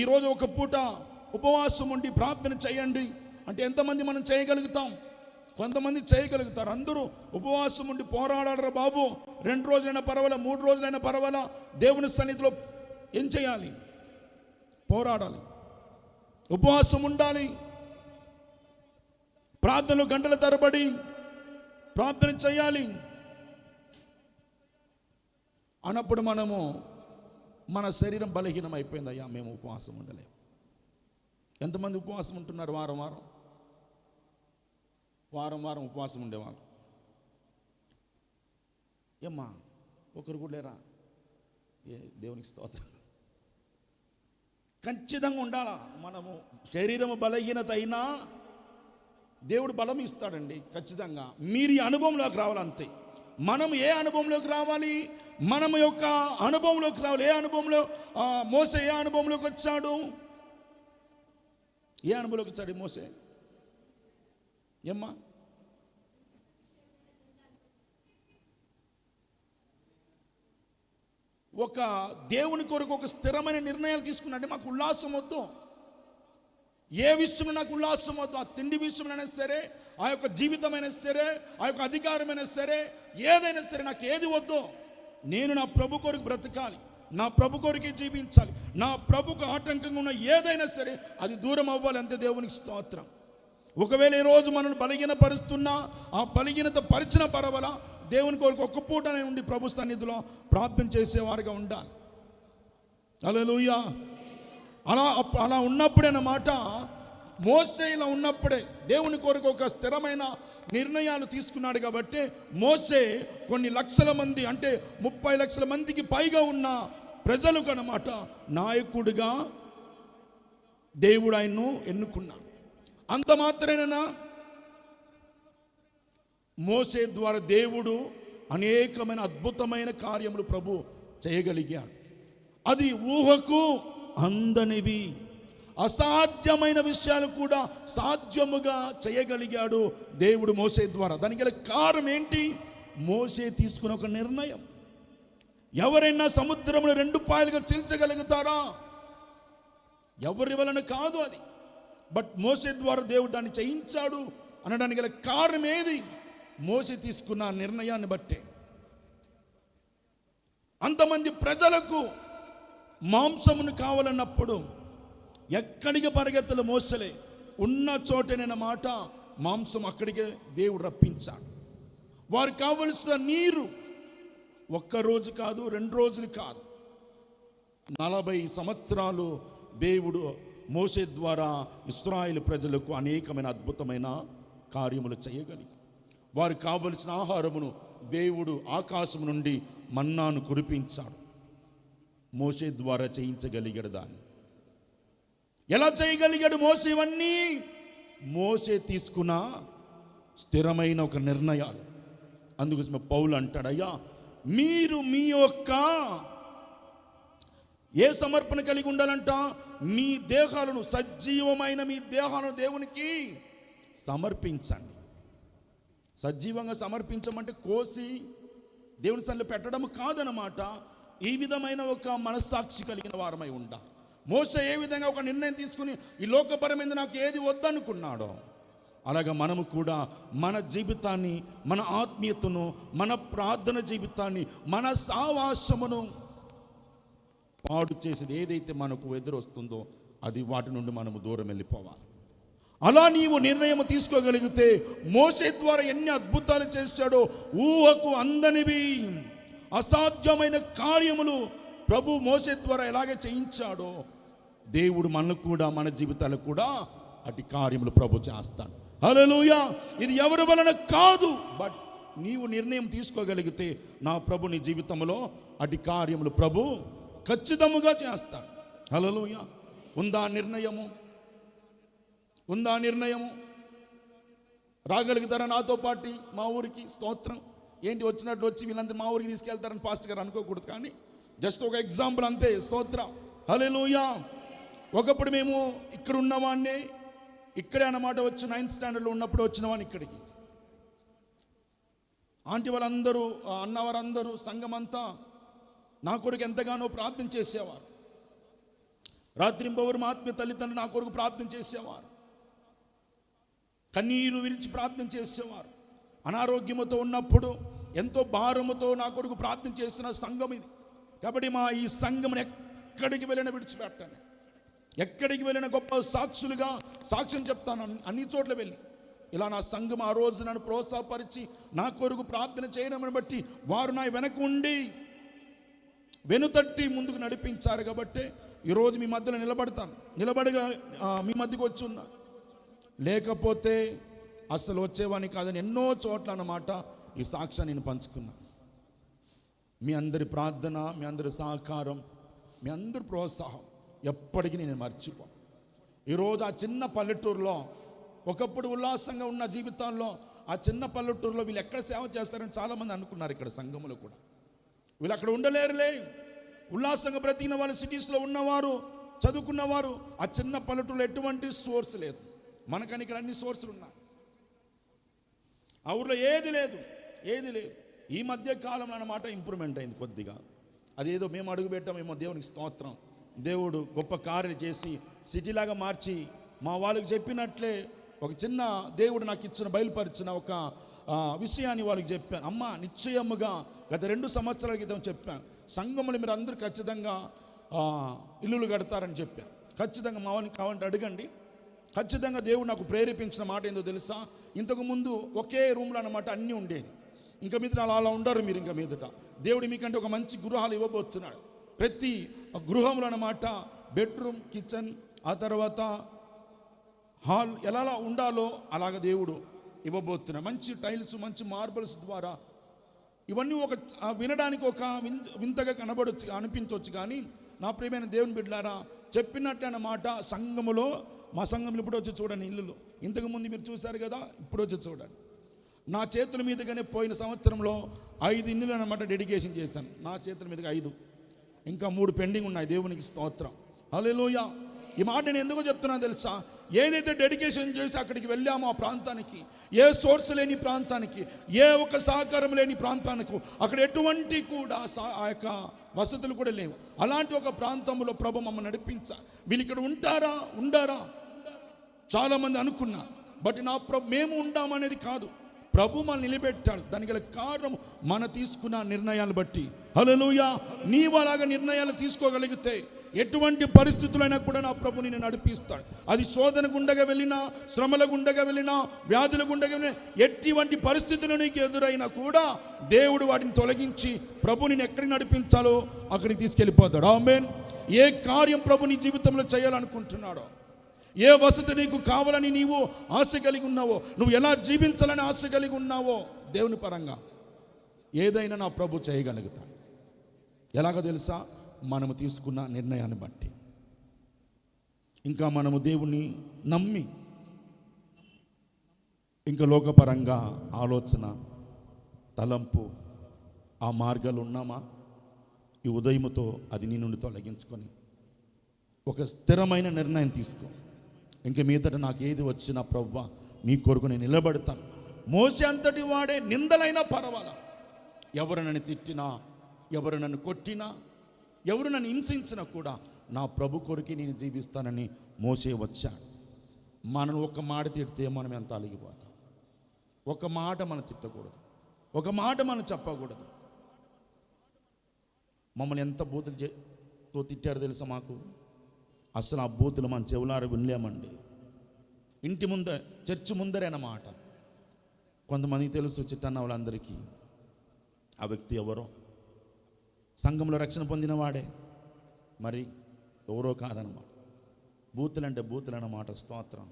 ఈరోజు ఒక పూట ఉపవాసం ఉండి ప్రార్థన చేయండి అంటే ఎంతమంది మనం చేయగలుగుతాం? కొంతమంది చేయగలుగుతారు. అందరూ ఉపవాసం ఉండి పోరాడారా బాబు, 2 రోజులైనా పర్వాలా, 3 రోజులైనా పర్వాలా, దేవుని సన్నిధిలో ఏం చేయాలి? పోరాడాలి, ఉపవాసం ఉండాలి, ప్రార్థనలు గంటల తరబడి ప్రార్థన చేయాలి అన్నప్పుడు మనము మన శరీరం బలహీనం అయిపోయింది. అయ్యా, మేము ఉపవాసం ఉండలేము. ఎంతమంది ఉపవాసం ఉంటున్నారు? వారం వారం ఉపవాసం ఉండేవాళ్ళు. ఏమ్మా, ఒకరు కూడా లేరా? దేవునికి స్తోత్రం. ఖచ్చితంగా ఉండాలా. మనము శరీరము బలహీనత అయినా దేవుడు బలం ఇస్తాడండి ఖచ్చితంగా. మీరు ఈ అనుభవంలోకి రావాలంతే. మనం ఏ అనుభవంలోకి రావాలి? మనం యొక్క అనుభవంలోకి రావాలి. ఏ అనుభవంలో? మోసే ఏ అనుభవంలోకి వచ్చాడు? ఏ అనుభవంలోకి వచ్చాడు మోసే? ఏమ్మా, ఒక దేవుని కొరకు ఒక స్థిరమైన నిర్ణయాలు తీసుకున్నాడు. మాకు ఉల్లాసం వద్దు, ఏ విషయంలో నాకు ఉల్లాసం వద్దు. ఆ తిండి విషయంలోనైనా సరే, ఆ యొక్క జీవితమైనా సరే, ఆ యొక్క అధికారమైనా సరే, ఏదైనా సరే నాకు ఏది వద్దు. నేను నా ప్రభు కొరకు బ్రతకాలి, నా ప్రభు కొరకే జీవించాలి. నా ప్రభుకు ఆటంకంగా ఉన్న ఏదైనా సరే అది దూరం అవ్వాలి. అంతే. దేవునికి స్తోత్రం. ఒకవేళ ఈరోజు మనల్ని బలహీనపరుస్తున్నా, ఆ బలహీనత పరిచిన పర్వాలా, దేవుని కొరకు ఒక్క పూటనే ఉండి ప్రభు సన్నిధిలో ప్రార్థన చేసేవారుగా ఉండాలి. హల్లెలూయా. అలా ఉన్నప్పుడేనమాట, మోసే ఇలా ఉన్నప్పుడే దేవుని కొరకు ఒక స్థిరమైన నిర్ణయాలు తీసుకున్నాడు. కాబట్టి మోసే కొన్ని లక్షల మంది, అంటే 30 లక్షల మందికి పైగా ఉన్న ప్రజలకు అన్నమాట నాయకుడిగా దేవుడు ఆయన్ను ఎన్నుకున్నాడు. అంత మాత్రమేనా? మోసే ద్వారా దేవుడు అనేకమైన అద్భుతమైన కార్యములు ప్రభు చేయగలిగాడు. అది ఊహకు అందనివి, అసాధ్యమైన విషయాలు కూడా సాధ్యముగా చేయగలిగాడు దేవుడు మోసే ద్వారా. దానికి గల కారణం ఏంటి? మోసే తీసుకున్న ఒక నిర్ణయం. ఎవరైనా సముద్రంలో 2 పాయలుగా చీల్చగలుగుతారా? ఎవరి వలన కాదు అది. బట్ మోసే ద్వారా దేవుడు దాన్ని చేయించాడు అనడానికి గల కారణం ఏది? మోసే తీసుకున్న నిర్ణయాన్ని బట్టే. అంతమంది ప్రజలకు మాంసమును కావాలన్నప్పుడు ఎక్కడికి పరిగెత్తలు మోసలే, ఉన్న చోటనైన మాట మాంసం అక్కడికే దేవుడు రప్పించాడు. వారికి కావలసిన నీరు ఒక్కరోజు కాదు, 2 రోజులు కాదు, 40 సంవత్సరాలు దేవుడు మోసే ద్వారా ఇశ్రాయేలు ప్రజలకు అనేకమైన అద్భుతమైన కార్యములు చేయగలిగాడు. వారికి కావలసిన ఆహారమును దేవుడు ఆకాశం నుండి మన్నాను కురిపించాడు. మోసే ద్వారా చేయించగలిగాడు. దాన్ని ఎలా చేయగలిగాడు మోసే? ఇవన్నీ మోసే తీసుకున్న స్థిరమైన ఒక నిర్ణయాలు. అందుకోసమే పౌలు అంటాడు, అయ్యా మీరు మీ యొక్క ఏ సమర్పణ కలిగి ఉండాలంట? మీ దేహాలను, సజీవమైన మీ దేహాలను దేవునికి సమర్పించండి. సజీవంగా సమర్పించమంటే కోసి దేవుని సన్నిధిలో పెట్టడం కాదనమాట. ఈ విధమైన ఒక మనస్సాక్షి కలిగిన వారమై ఉండాలి. మోసే ఏ విధంగా ఒక నిర్ణయం తీసుకుని ఈ లోకపరమైన నాకు ఏది వద్దనుకున్నాడో, అలాగా మనము కూడా మన జీవితాన్ని, మన ఆత్మీయతను, మన ప్రార్థన జీవితాన్ని, మన సావాసమును పాడు చేసేది ఏదైతే మనకు ఎదురొస్తుందో అది వాటి నుండి మనము దూరం వెళ్ళిపోవాలి. అలా నీవు నిర్ణయం తీసుకోగలిగితే మోసే ద్వారా ఎన్ని అద్భుతాలు చేశాడో, ఊహకు అందనివి అసాధ్యమైన కార్యములు ప్రభు మోసే ద్వారా ఎలాగే చేయించాడో, దేవుడు మనకు కూడా, మన జీవితాలకు కూడా అటు కార్యములు ప్రభు చేస్తాడు. హల్లెలూయా. ఇది ఎవరి వలన కాదు, బట్ నీవు నిర్ణయం తీసుకోగలిగితే నా ప్రభు నీ జీవితంలో అటు కార్యములు ప్రభు ఖచ్చితముగా చేస్తాడు. హల్లెలూయా. ఉందా నిర్ణయము? ఉందా నిర్ణయము? రాగలుగుతారా నాతో పాటు మా ఊరికి? స్తోత్రం. ఏంటి వచ్చినట్టు వచ్చి వీళ్ళంతా మా ఊరికి తీసుకెళ్తారని పాస్టర్ గారు అనుకోకూడదు, కానీ జస్ట్ ఒక ఎగ్జాంపుల్ అంతే. స్తోత్రం. హల్లెలూయా. ఒకప్పుడు మేము ఇక్కడ ఉన్నవాడిని, ఇక్కడే అన్నమాట, వచ్చి 9th స్టాండర్డ్లో ఉన్నప్పుడు వచ్చినవాడిని ఇక్కడికి. ఆంటీ వాళ్ళందరూ, అన్నవారందరూ, సంఘం అంతా నా కొరకు ఎంతగానో ప్రార్థన చేసేవారు. రాత్రింబవరు మా ఆత్మీయ తల్లిదండ్రులు నా కొరకు ప్రార్థన చేసేవారు. కన్నీరు విరిచి ప్రార్థన చేసేవారు. అనారోగ్యముతో ఉన్నప్పుడు ఎంతో భారముతో నా కొరకు ప్రార్థన చేసిన సంఘం ఇది. కాబట్టి మా ఈ సంఘమును ఎక్కడికి వెళ్ళినా విడిచిపెట్టాను. ఎక్కడికి వెళ్ళిన గొప్ప సాక్షులుగా సాక్ష్యం చెప్తాను అన్ని చోట్ల వెళ్ళి. ఇలా నా సంఘం ఆ రోజు నన్ను ప్రోత్సాహపరిచి నా కొరకు ప్రార్థన చేయడం బట్టి వారు నా వెనక ఉండి వెనుతట్టి ముందుకు నడిపించారు. కాబట్టి ఈరోజు మీ మధ్యలో నిలబడిగా మీ మధ్యకు వచ్చి ఉన్నా. లేకపోతే అసలు వచ్చేవాని కాదని ఎన్నో చోట్ల అన్నమాట ఈ సాక్ష్యాన్ని నేను పంచుకున్నా. మీ అందరి ప్రార్థన, మీ అందరి సహకారం, మీ అందరి ప్రోత్సాహం ఎప్పటికీ నేను మర్చిపో. ఈరోజు ఆ చిన్న పల్లెటూరులో, ఒకప్పుడు ఉల్లాసంగా ఉన్న జీవితాల్లో ఆ చిన్న పల్లెటూరులో వీళ్ళు ఎక్కడ సేవ చేస్తారని చాలామంది అనుకున్నారు. ఇక్కడ సంఘములో కూడా వీళ్ళు అక్కడ ఉండలేరులే. ఉల్లాసంగా బ్రతికిన వాళ్ళు, సిటీస్లో ఉన్నవారు, చదువుకున్నవారు, ఆ చిన్న పల్లెటూరులో ఎటువంటి సోర్స్ లేదు. మనకని ఇక్కడ అన్ని సోర్సులు ఉన్నాయి. ఆ ఊర్లో ఏది లేదు. ఈ మధ్య కాలంలో అన్నమాట ఇంప్రూవ్మెంట్ అయింది కొద్దిగా. అదేదో మేము అడుగు పెట్టామేమో, దేవునికి స్తోత్రం. దేవుడు గొప్ప కార్యం చేసి సిటీలాగా మార్చి, మా వాళ్ళకి చెప్పినట్లే ఒక చిన్న దేవుడు నాకు ఇచ్చిన, బయలుపరిచిన ఒక విషయాన్ని వాళ్ళకి చెప్పాను. అమ్మ, నిశ్చయముగా గత 2 సంవత్సరాల క్రితం చెప్పాను, సంఘములు మీరు అందరూ ఖచ్చితంగా ఇల్లులు కడతారని చెప్పాను. ఖచ్చితంగా మా వాళ్ళని కావాలంటే అడగండి. ఖచ్చితంగా దేవుడు నాకు ప్రేరేపించిన మాట ఏందో తెలుసా? ఇంతకుముందు ఒకే రూమ్లో అన్నమాట అన్నీ ఉండేది. ఇంకా మీదట అలా ఉండరు మీరు. ఇంకా మీదట దేవుడు మీకంటే ఒక మంచి గృహాలు ఇవ్వబోతున్నాడు. ప్రతి గృహంలో అన్నమాట బెడ్రూమ్, కిచెన్, ఆ తర్వాత హాల్ ఎలా ఉండాలో అలాగ దేవుడు ఇవ్వబోతున్నాడు. మంచి టైల్స్, మంచి మార్బల్స్ ద్వారా. ఇవన్నీ ఒక వినడానికి ఒక వింతగా అనిపించవచ్చు, కానీ నా ప్రియమైన దేవుని బిడ్డలారా, చెప్పినట్టు అన్నమాట సంఘములో, మా సంఘంలో ఇప్పుడు వచ్చి చూడండి ఇల్లులు. ఇంతకుముందు మీరు చూశారు కదా, ఇప్పుడు వచ్చి చూడండి. నా చేతుల మీదుగానే పోయిన సంవత్సరంలో 5 ఇల్లులు అన్నమాట డెడికేషన్ చేశాను. నా చేతుల మీదుగా 5, ఇంకా 3 పెండింగ్ ఉన్నాయి. దేవునికి స్తోత్రం. హల్లెలూయా. ఈ మాట నేను ఎందుకు చెప్తున్నాను తెలుసా? ఏదైతే డెడికేషన్ చేసి అక్కడికి వెళ్ళామో ఆ ప్రాంతానికి, ఏ సోర్స్ లేని ప్రాంతానికి, ఏ ఒక సహకారం లేని ప్రాంతానికి, అక్కడ ఎటువంటి కూడా ఆ యొక్క వసతులు కూడా లేవు. అలాంటి ఒక ప్రాంతంలో ప్రభు మమ్మల్ని నడిపించా. వీళ్ళు ఇక్కడ ఉండరా చాలామంది అనుకున్నారు. బట్ నా ప్రభు మేము ఉండామనేది కాదు. ప్రభు మనం నిలబెట్టాడు. దానికి గల కారణం మన తీసుకున్న నిర్ణయాలు బట్టి. హల్లెలూయా. నీవు అలాగ నిర్ణయాలు తీసుకోగలిగితే ఎటువంటి పరిస్థితులైనా కూడా నా ప్రభు నిన్ను నడిపిస్తాడు. అది శోధన గుండగా వెళ్ళినా, శ్రమల గుండగా వెళ్ళినా, వ్యాధుల గుండగా వెళ్ళినా, ఎటువంటి పరిస్థితులు నీకు ఎదురైనా కూడా దేవుడు వాటిని తొలగించి ప్రభు నిన్ను ఎక్కడికి నడిపించాలో అక్కడికి తీసుకెళ్ళిపోతాడు. ఆమేన్. ఏ కార్యం ప్రభు నీ జీవితంలో చేయాలనుకుంటున్నాడో, ఏ వసతి నీకు కావాలని నీవు ఆశ కలిగి ఉన్నావో, నువ్వు ఎలా జీవించాలని ఆశ కలిగి ఉన్నావో, దేవుని పరంగా ఏదైనా నా ప్రభు చేయగలుగుతాడు. ఎలాగో తెలుసా? మనము తీసుకున్న నిర్ణయాన్ని బట్టి. ఇంకా మనము దేవుణ్ణి నమ్మి ఇంకా లోకపరంగా ఆలోచన, తలంపు, ఆ మార్గాలు ఉన్నామా? ఈ ఉదయముతో అది నీ నుండి తొలగించుకొని ఒక స్థిరమైన నిర్ణయం తీసుకో. ఇంక మీదట నాకు ఏది వచ్చినా ప్రవ్వా నీ కొరకు నేను నిలబడతాను. మోసే అంతటి వాడే నిందలైనా పర్వాలా, ఎవరు నన్ను తిట్టినా, ఎవరు నన్ను కొట్టినా, ఎవరు నన్ను హింసించినా కూడా నా ప్రభు కొరికి నేను జీవిస్తానని మోసే వచ్చాడు. మనం ఒక మాట తిడితే మనం ఎంత అలిగిపోతాం. ఒక మాట మనం తిట్టకూడదు, ఒక మాట మనం చెప్పకూడదు. మమ్మల్ని ఎంత బూతులతో తిట్టారో తెలుసా మాకు? అసలు ఆ బూతులు మన చెవులారా వినలేమండి. ఇంటి ముందర, చర్చి ముందరే అన్నమాట. కొంతమందికి తెలుసు, చిట్టన్న వాళ్ళందరికీ ఆ వ్యక్తి ఎవరో, సంఘంలో రక్షణ పొందిన వాడే, మరి ఎవరో కాదనమాట. బూతులంటే బూతులు అన్నమాట. స్తోత్రం.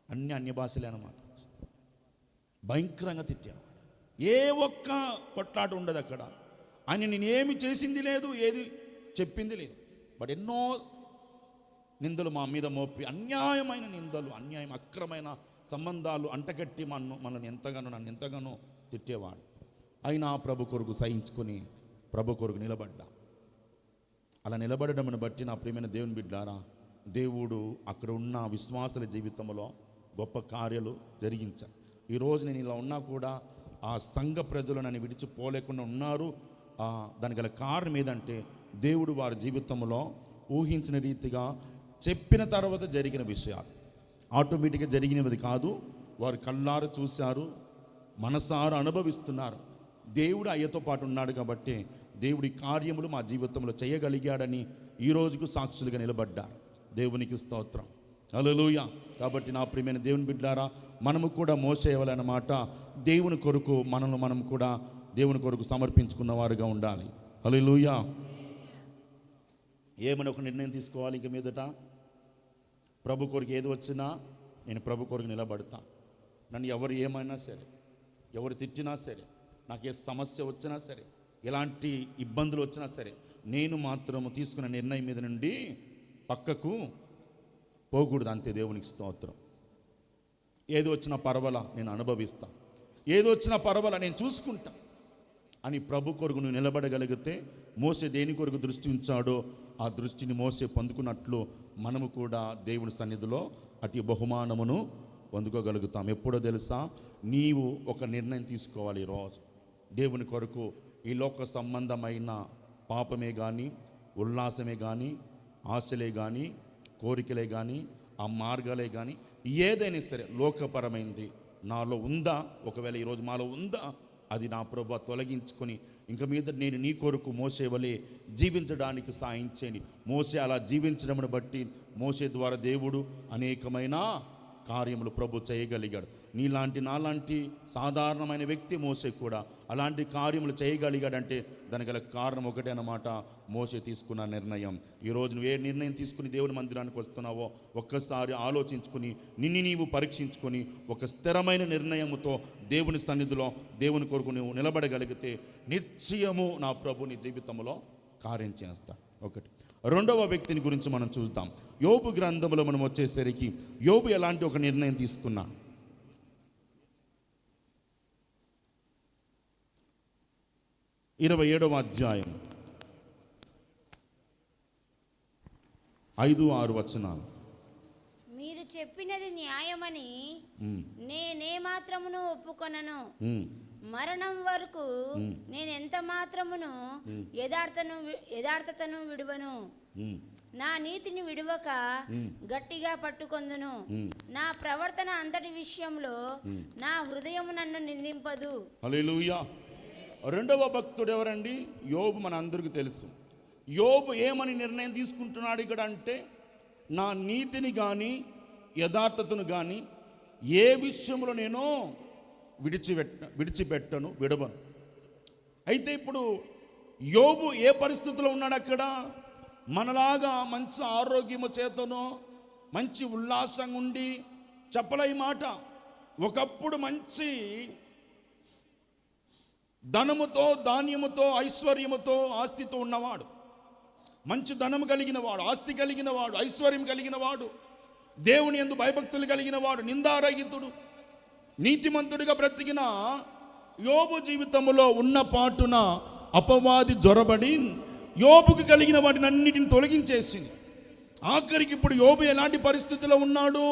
అన్య భాషలే అన్నమాట. భయంకరంగా తిట్టేవాడు. ఏ ఒక్క కొట్లాట ఉండదు అక్కడ. ఆయన నేనేమి చేసింది లేదు, ఏది చెప్పింది లేదు. బట్ ఎన్నో నిందలు మా మీద మోపి, అన్యాయమైన నిందలు, అన్యాయం, అక్రమైన సంబంధాలు అంటగట్టి మనల్ని నన్ను ఎంతగానో తిట్టేవాడు. అయినా ప్రభు కొరకు సహించుకొని ప్రభు కొరకు నిలబడ్డా. అలా నిలబడడంను బట్టి నా ప్రియమైన దేవుని బిడ్డారా, దేవుడు అక్కడ ఉన్న విశ్వాసుల జీవితంలో గొప్ప కార్యాలు జరిగించారు. ఈరోజు నేను ఇలా ఉన్నా కూడా ఆ సంఘ ప్రజలు నన్ను విడిచిపోలేకుండా ఉన్నారు. దానికి గల కారణం ఏదంటే దేవుడు వారి జీవితంలో ఊహించిన రీతిగా చెప్పిన తర్వాత జరిగిన విషయాలు. ఆటోమేటిక్గా జరిగినది కాదు. వారు కళ్ళారు చూశారు, మనసారా అనుభవిస్తున్నారు. దేవుడు అయ్యతో పాటు ఉన్నాడు కాబట్టి దేవుడి కార్యములు మా జీవితంలో చేయగలిగాడని ఈ రోజుకు సాక్షులుగా నిలబడ్డారు. దేవునికి స్తోత్రం. హల్లెలూయా. కాబట్టి నా ప్రియమైన దేవుని బిడ్డారా, మనము కూడా మోసేయాలన్నమాట. దేవుని కొరకు మనం కూడా దేవుని కొరకు సమర్పించుకున్న వారుగా ఉండాలి. హల్లెలూయా. ఏమని ఒక నిర్ణయం తీసుకోవాలి. ఇంక మీదట ప్రభు కొరకు ఏది వచ్చినా నేను ప్రభు కొరకు నిలబడతా. నన్ను ఎవరు ఏమైనా సరే, ఎవరు తిట్టినా సరే, నాకు ఏ సమస్య వచ్చినా సరే, ఎలాంటి ఇబ్బందులు వచ్చినా సరే, నేను మాత్రము తీసుకున్న నిర్ణయం మీద నుండి పక్కకు పోకూడదు. అంతే. దేవునికి స్తోత్రం. ఏది వచ్చినా పర్వాలా, నేను అనుభవిస్తా. ఏది వచ్చినా పర్వాలా, నేను చూసుకుంటా అని ప్రభు కొరకు నువ్వు నిలబడగలిగితే, మోసే దేని కొరకు దృష్టి ఉంచాడో ఆ దృష్టిని మోసే పొందుకున్నట్లు మనము కూడా దేవుని సన్నిధిలో అతి బహుమానమును పొందుకోగలుగుతాం. ఎప్పుడో తెలుసా? నీవు ఒక నిర్ణయం తీసుకోవాలి ఈరోజు. దేవుని కొరకు ఈ లోక సంబంధమైన పాపమే కానీ, ఉల్లాసమే కానీ, ఆశలే కానీ, కోరికలే కానీ, ఆ మార్గాలే కానీ, ఏదైనా సరే లోకపరమైంది నాలో ఉందా? ఒకవేళ ఈరోజు మాలో ఉందా? అది నా ప్రభు తొలగించుకొని ఇంక మీద నేను నీ కొరకు మోసే వలె జీవించడానికి సాయం చేయండి. మోసే అలా జీవించడంను బట్టి మోసే ద్వారా దేవుడు అనేకమైన కార్యములు ప్రభు చేయగలిగాడు. నీలాంటి నాలాంటి సాధారణమైన వ్యక్తి మోసే కూడా అలాంటి కార్యములు చేయగలిగాడంటే దానికి గల కారణం ఒకటే అన్నమాట, మోసే తీసుకున్న నిర్ణయం. ఈరోజు నువ్వు ఏ నిర్ణయం తీసుకుని దేవుని మందిరానికి వస్తున్నావో ఒక్కసారి ఆలోచించుకుని నిన్ను నీవు పరీక్షించుకొని ఒక స్థిరమైన నిర్ణయముతో దేవుని సన్నిధిలో దేవుని కొరకు నువ్వు నిలబడగలిగితే నిశ్చయము నా ప్రభు నీ జీవితంలో కార్యం చేస్తా. ఒకటి. రెండవ వ్యక్తిని గురించి మనం చూద్దాం. యోబు గ్రంథంలో మనం వచ్చేసరికి యోబు ఎలాంటి ఒక నిర్ణయం తీసుకున్నా. 27వ అధ్యాయం 5-6 వచనాలు. మీరు చెప్పినది న్యాయమని నేనే మాత్రమును ఒప్పుకొనను. మరణం వరకు నేను ఎంత మాత్రమును యథార్థతను విడువను. నా నీతిని విడువక గట్టిగా పట్టుకొందును. నా ప్రవర్తన అంతటి విషయంలో నా హృదయం నన్ను నిందింపదు. హల్లెలూయా. రెండవ భక్తుడు ఎవరండి? యోబు. మన అందరికీ తెలుసు. యోబు ఏమని నిర్ణయం తీసుకుంటున్నాడు ఇక్కడ అంటే, నా నీతిని కానీ యథార్థతను కానీ ఏ విషయంలో నేను విడిచిపెట్టను, విడవను. అయితే ఇప్పుడు యోబు ఏ పరిస్థితిలో ఉన్నాడు? అక్కడ మనలాగా మంచి ఆరోగ్యము చేతనో మంచి ఉల్లాసంగా ఉండి చెప్పలే ఈ మాట. ఒకప్పుడు మంచి ధనముతో, ధాన్యముతో, ఐశ్వర్యముతో, ఆస్తితో ఉన్నవాడు, మంచి ధనము కలిగిన వాడు, ఆస్తి కలిగిన వాడు, ఐశ్వర్యం కలిగిన వాడు, దేవుని యందు భయభక్తులు కలిగిన వాడు, నిందారహితుడు, నీతిమంతుడిగా బ్రతికిన యోబు జీవితంలో ఉన్న పాటున అపవాది జొరబడి యోబుకు కలిగిన వాటిని అన్నిటిని తొలగించేసింది. ఆఖరికి ఇప్పుడు యోబు ఎలాంటి పరిస్థితిలో ఉన్నాడు?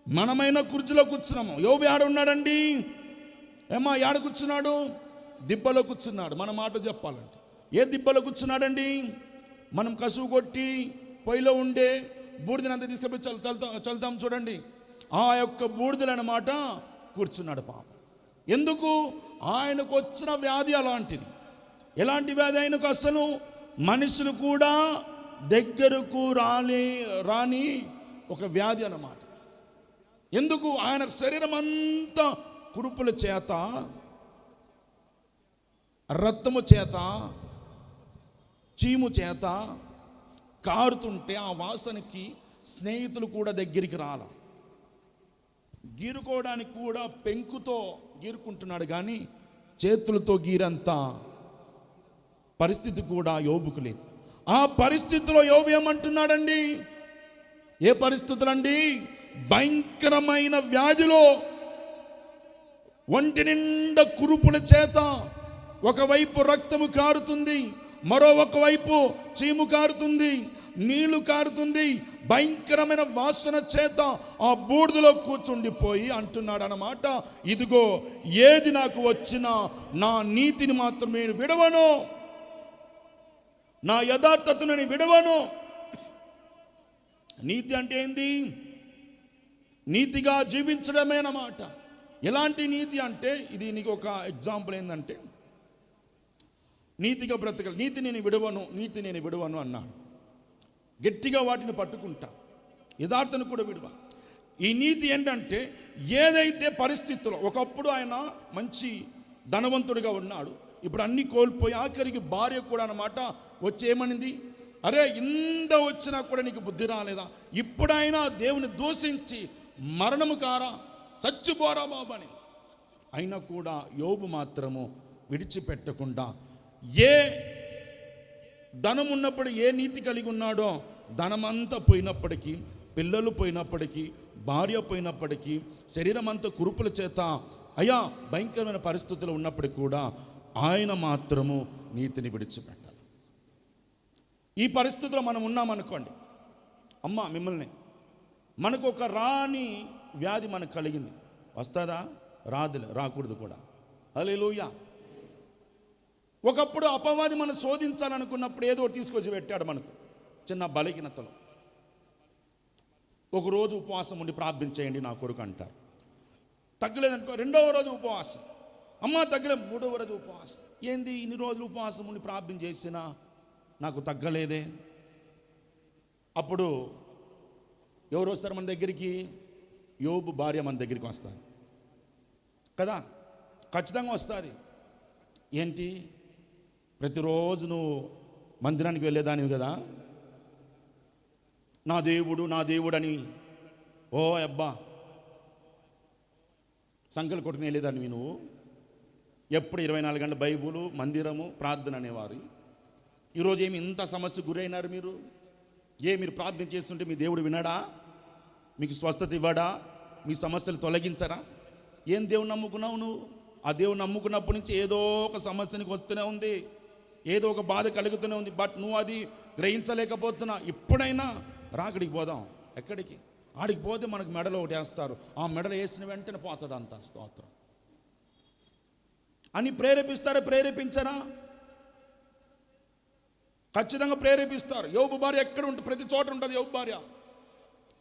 మనమైన కుర్చీలో కూర్చున్నాము. యోబు ఆడ ఉన్నాడండి? ఏమా ఆడ కూర్చున్నాడు? దిబ్బలో కూర్చున్నాడు. మన మాట చెప్పాలంటే ఏ దిబ్బలో కూర్చున్నాడండి? మనం కసువు కొట్టి పొయ్యిలో ఉండే బూడిదనంతా తీసుకుపోయి చల్తాం చూడండి. ఆ యొక్క బూడిదలన్నమాట కూర్చున్నాడు పాపం. ఎందుకు? ఆయనకు వచ్చిన వ్యాధి అలాంటిది. ఎలాంటి వ్యాధి? ఆయనకు అసలు మనుషులు కూడా దగ్గరకు రాని ఒక వ్యాధి అన్నమాట. ఎందుకు? ఆయన శరీరం అంతా కురుపుల చేత, రక్తము చేత, చీము చేత కారుతుంటే ఆ వాసనకి స్నేహితులు కూడా దగ్గరికి రాల. గీరుకోవడానికి కూడా పెంకుతో గీరుకుంటున్నాడు, కానీ చేతులతో గీరంత పరిస్థితి కూడా యోబుకు లేదు. ఆ పరిస్థితిలో యోబు ఏమంటున్నాడండి? ఏ పరిస్థితులండి? భయంకరమైన వ్యాధిలో, ఒంటి నిండా కురుపుల చేత ఒకవైపు రక్తము కారుతుంది, మరోక వైపు చీము కారుతుంది, నీళ్లు కారుతుంది, భయంకరమైన వాసన చేత ఆ బూడిదలో కూర్చుండిపోయి అంటున్నాడు అన్నమాట, ఇదిగో ఏది నాకు వచ్చినా నా నీతిని మాత్రం నేను విడవను, నా యథార్థతను నేను విడవను. నీతి అంటే ఏంది? నీతిగా జీవించడమే అన్నమాట. ఎలాంటి నీతి అంటే, ఇది నీకు ఒక ఎగ్జాంపుల్ ఏంటంటే, నీతిగా బ్రతకాలి. నీతి నేను విడవను, నీతి నేను విడవను అన్నాడు. గట్టిగా వాటిని పట్టుకుంటా, యథార్థను కూడా విడవ. ఈ నీతి ఏంటంటే, ఏదైతే పరిస్థితుల్లో ఒకప్పుడు ఆయన మంచి ధనవంతుడిగా ఉన్నాడు, ఇప్పుడు అన్ని కోల్పోయి ఆఖరికి భార్య కూడా అన్నమాట వచ్చి ఏమనింది? అరే ఇంత వచ్చినా కూడా నీకు బుద్ధి రాలేదా? ఇప్పుడైనా దేవుని దూషించి మరణము కారా, చచ్చిపోరా బాబు అని. అయినా కూడా యోబు మాత్రము విడిచిపెట్టకుండా, ఏ ధనం ఉన్నప్పుడు ఏ నీతి కలిగి ఉన్నాడో, ధనమంతా పోయినప్పటికీ, పిల్లలు పోయినప్పటికీ, భార్య పోయినప్పటికీ, శరీరం అంతా కురుపుల చేత అయ్యా భయంకరమైన పరిస్థితులు ఉన్నప్పటికీ కూడా ఆయన మాత్రము నీతిని విడిచిపెట్టాలి. ఈ పరిస్థితిలో మనం ఉన్నామనుకోండి, అమ్మ మిమ్మల్ని, మనకు ఒక రాని వ్యాధి మనకు కలిగింది, వస్తుందా? రాదులే, రాకూడదు కూడా. హల్లెలూయా. ఒకప్పుడు అపవాది మనం శోధించాలనుకున్నప్పుడు ఏదో తీసుకొచ్చి పెట్టాడు మనకు చిన్న బలహీనతలో. ఒకరోజు ఉపవాసం ఉండి ప్రార్థించేయండి నా కొరకు అంటారు. తగ్గలేదనుకో రెండవ రోజు ఉపవాసం, అమ్మ తగ్గలేదు, మూడవ రోజు ఉపవాసం. ఏంది ఇన్ని రోజులు ఉపవాసం ఉండి ప్రార్థన చేసినా నాకు తగ్గలేదే? అప్పుడు ఎవరు వస్తారు మన దగ్గరికి? యోబు భార్య మన దగ్గరికి వస్తారు కదా, ఖచ్చితంగా వస్తుంది. ఏంటి? ప్రతిరోజు నువ్వు మందిరానికి వెళ్ళేదానివి కదా, నా దేవుడు నా దేవుడు అని ఓ అబ్బా సంకలు కొట్టుకుని వెళ్ళేదానివి నువ్వు. ఎప్పుడు 24 గంటల బైబులు, మందిరము, ప్రార్థన అనేవారు. ఈరోజు ఏమి ఇంత సమస్య గురైనారు మీరు? మీరు ప్రార్థన చేస్తుంటే మీ దేవుడు వినడా? మీకు స్వస్థత ఇవ్వడా? మీ సమస్యలు తొలగించరా? ఏం దేవుని నమ్ముకున్నావు నువ్వు? ఆ దేవుని నమ్ముకున్నప్పటి నుంచి ఏదో ఒక సమస్యనికి వస్తూనే ఉంది, ఏదో ఒక బాధ కలుగుతూనే ఉంది. బట్ నువ్వు అది గ్రహించలేకపోతున్నా. ఇప్పుడైనా రాకడికి పోదాం. ఎక్కడికి? ఆడికి పోతే మనకు మెడలో ఒకటి వేస్తారు, ఆ మెడలో వేసిన వెంటనే పోతుంది అంత స్తోత్రం అని ప్రేరేపిస్తారా? ప్రేరేపించరా? ఖచ్చితంగా ప్రేరేపిస్తారు. యోబు భార్య ఎక్కడ ఉంటుంది? ప్రతి చోట ఉంటుంది యోబు భార్య.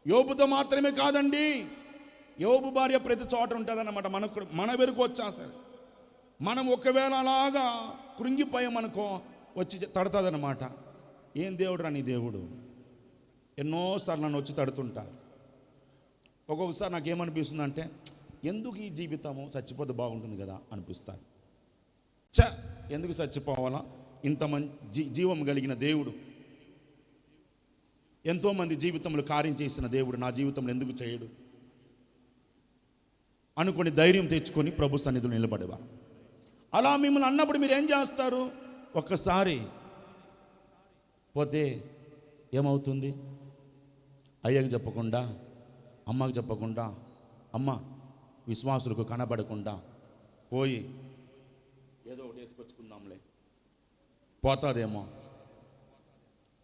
యోబుతో మాత్రమే కాదండి, యోబు భార్య ప్రతి చోట ఉంటుంది అన్నమాట. మన వెనుక వచ్చా సరే, మనం ఒకవేళ అలాగా కృంగిపోయామనుకో వచ్చి తడుతుందన్నమాట. ఏం దేవుడు రా నీ దేవుడు? ఎన్నోసార్లు నన్ను వచ్చి తడుతుంటారు. ఒక్కొక్కసారి నాకేమనిపిస్తుంది అంటే, ఎందుకు ఈ జీవితము, చచ్చిపోతే బాగుంటుంది కదా అనిపిస్తారు. ఎందుకు చచ్చిపోవాలా? ఇంత మంచి జీవం కలిగిన దేవుడు, ఎంతోమంది జీవితంలో కార్యం చేసిన దేవుడు నా జీవితంలో ఎందుకు చేయడు అనుకొని ధైర్యం తెచ్చుకొని ప్రభు సన్నిధిలో నిలబడేవారు. అలా మిమ్మల్ని అన్నప్పుడు మీరు ఏం చేస్తారు? ఒక్కసారి పోతే ఏమవుతుంది? అయ్యకు చెప్పకుండా, అమ్మకు చెప్పకుండా, అమ్మ విశ్వాసులకు కనబడకుండా పోయి ఏదో ఒకటి ఎత్తుకొచ్చుకుందాంలే, పోతాదేమో,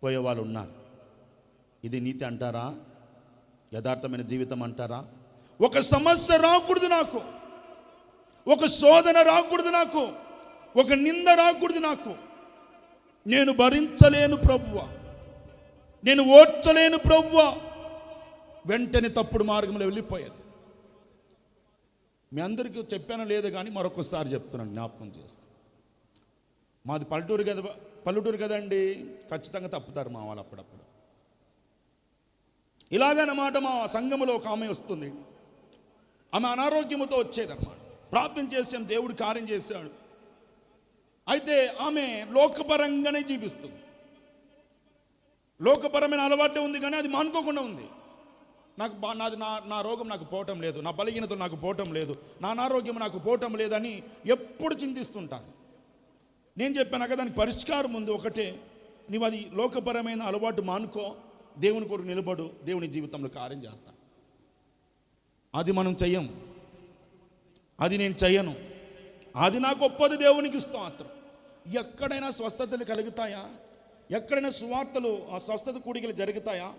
పోయేవాళ్ళు ఉన్నారు. ఇది నీతి అంటారా? యథార్థమైన జీవితం అంటారా? ఒక సమస్య రాకూడదు నాకు, ఒక శోధన రాకూడదు నాకు, ఒక నింద రాకూడదు నాకు. నేను భరించలేను ప్రభువా, నేను ఓర్చలేను ప్రభువా, వెంటనే తప్పుడు మార్గంలో వెళ్ళిపోయేది. మీ అందరికీ చెప్పానో లేదు కానీ మరొకసారి చెప్తున్నాను, జ్ఞాపకం చేసుకో. మాది పల్లెటూరు కదండి, ఖచ్చితంగా తప్పుతారు మా వాళ్ళు అప్పుడప్పుడు. ఇలాగనమాట మా సంఘములో ఒక ఆమె వస్తుంది. ఆమె అనారోగ్యంతో వచ్చేదన్నమాట. ప్రార్థన చేసాం, దేవుడు కార్యం చేశాడు. అయితే ఆమె లోకపరంగానే జీవిస్తుంది. లోకపరమైన అలవాటు ఉంది కానీ అది మానుకోకుండా ఉంది. నా రోగం నాకు పోవటం లేదు, నా బలహీనతలు నాకు పోవటం లేదు, నా అనారోగ్యం నాకు పోవటం లేదని ఎప్పుడు చింతిస్తుంటాను. నేను చెప్పాను కదా, దానికి పరిష్కారం ఉంది. ఒకటే, నీవు అది లోకపరమైన అలవాటు మానుకో, దేవుని కొరకు నిలబడు, దేవుని జీవితంలో కార్యం చేస్తా. అది మనం చెయ్యం, అది నేను చెయ్యను, అది నాకు గొప్పది, దేవునికి స్తోత్రం. ఎక్కడైనా స్వస్థతలు కలుగుతాయా? ఎక్కడైనా సువార్తలు స్వస్థత కూడికలు జరుగుతాయా?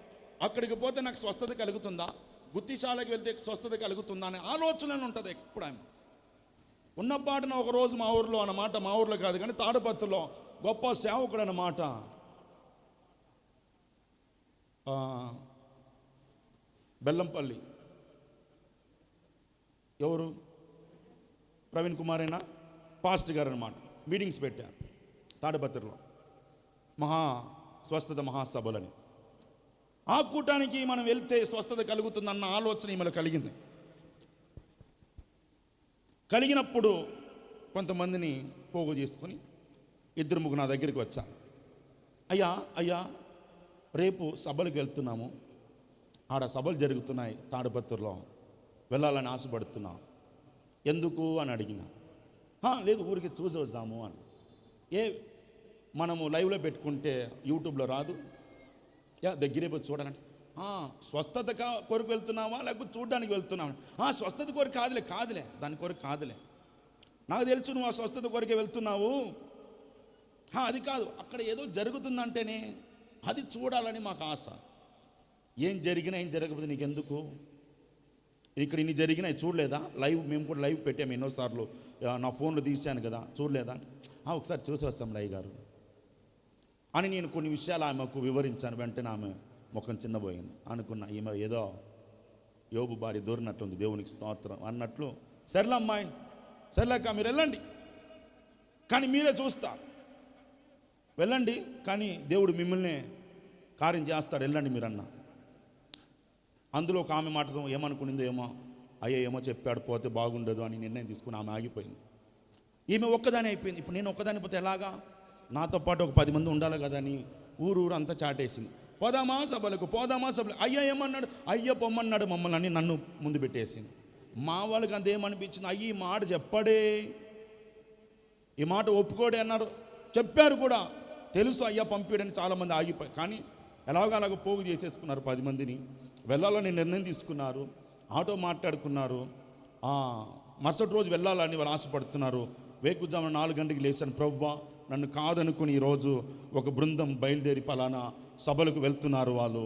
అక్కడికి పోతే నాకు స్వస్థత కలుగుతుందా? గుత్తిశాలకు వెళ్తే స్వస్థత కలుగుతుందా అనే ఆలోచన ఉంటుంది ఎప్పుడు. ఆమె ఉన్నపాటున ఒకరోజు మా ఊరిలో అన్నమాట, మా ఊరిలో కాదు కానీ తాడపత్రిలో గొప్ప సేవకుడు అన్నమాట, బెల్లంపల్లి, ఎవరు, ప్రవీణ్ కుమార్ అయినా పాస్ట్ గారు అన్నమాట, మీటింగ్స్ పెట్టారు తాడపత్రిలో, స్వస్థత మహాసభలని. ఆ కూటానికి మనం వెళ్తే స్వస్థత కలుగుతుందన్న ఆలోచన ఈమెలో కలిగింది. కలిగినప్పుడు కొంతమందిని పోగు చేసుకొని 2-3 నా దగ్గరికి వచ్చా. అయ్యా రేపు సభలకు వెళ్తున్నాము, ఆడ సభలు జరుగుతున్నాయి తాడపత్రిలో, వెళ్ళాలని ఆశపడుతున్నా, ఎందుకు అని అడిగిన. లేదు, ఊరికి చూసి వద్దాము అని. మనము లైవ్లో పెట్టుకుంటే యూట్యూబ్లో రాదు, దగ్గరే పోయి చూడాలంటే, స్వస్థత కొరకు వెళ్తున్నావా లేకపోతే చూడడానికి వెళ్తున్నావా? స్వస్థత కొరకు కాదులే, దాని కొరకు కాదులే, నాకు తెలుసు నువ్వు ఆ స్వస్థత కొరకే వెళ్తున్నావు. అది కాదు, అక్కడ ఏదో జరుగుతుందంటేనే అది చూడాలని మాకు ఆశ. ఏం జరిగినా ఏం జరగకపోతే నీకెందుకు? ఇక్కడ ఇన్ని జరిగినాయి చూడలేదా? మేము కూడా లైవ్ పెట్టాము ఎన్నోసార్లు, నా ఫోన్లో తీశాను కదా, చూడలేదా? ఒకసారి చూసి వస్తాం లైవ్ గారు అని నేను కొన్ని విషయాలు ఆమెకు వివరించాను. వెంటనే ఆమె ముఖం చిన్నపోయింది. అనుకున్నా ఈమె ఏదో యోబు భార్య దూరినట్టుంది, దేవునికి స్తోత్రం అన్నట్లు. సర్లే అమ్మాయి, సర్లేక మీరు వెళ్ళండి, కానీ మీరే చూస్తారు, వెళ్ళండి, కానీ దేవుడు మిమ్మల్ని కార్యం చేస్తాడు, వెళ్ళండి మీరన్నా. అందులో ఒక ఆమె మాటతో ఏమనుకునిందో ఏమో, ఏమో చెప్పాడు, పోతే బాగుండదు అని నిర్ణయం తీసుకుని ఆమె ఆగిపోయింది. ఈమె ఒక్కదాని అయిపోయింది. ఇప్పుడు నేను ఒక్కదాని పోతే ఎలాగా? నాతో పాటు ఒక 10 మంది ఉండాలి కదా అని ఊరు అంతా చాటేసింది. పోదామా సభలకు. అయ్యా ఏమన్నాడు? అయ్య పొమ్మన్నాడు మమ్మల్ని అని నన్ను ముందు పెట్టేసింది. మా వాళ్ళకి అంతేమనిపించింది, ఈ మాట చెప్పడే, ఈ మాట ఒప్పుకోడే అన్నారు. చెప్పారు కూడా, తెలుసు అయ్యా పంపిడని చాలామంది ఆగిపోయి, కానీ అలాగ పోగు చేసేసుకున్నారు. 10 మందిని వెళ్ళాలని నిర్ణయం తీసుకున్నారు, ఆటో మాట్లాడుకున్నారు. మరుసటి రోజు వెళ్ళాలని వాళ్ళు ఆశపడుతున్నారు. వేకుజామున 4 గంటలకు లేచాను, ప్రభువా నన్ను కాదనుకుని ఈరోజు ఒక బృందం బయలుదేరి పలానా సభలకు వెళ్తున్నారు. వాళ్ళు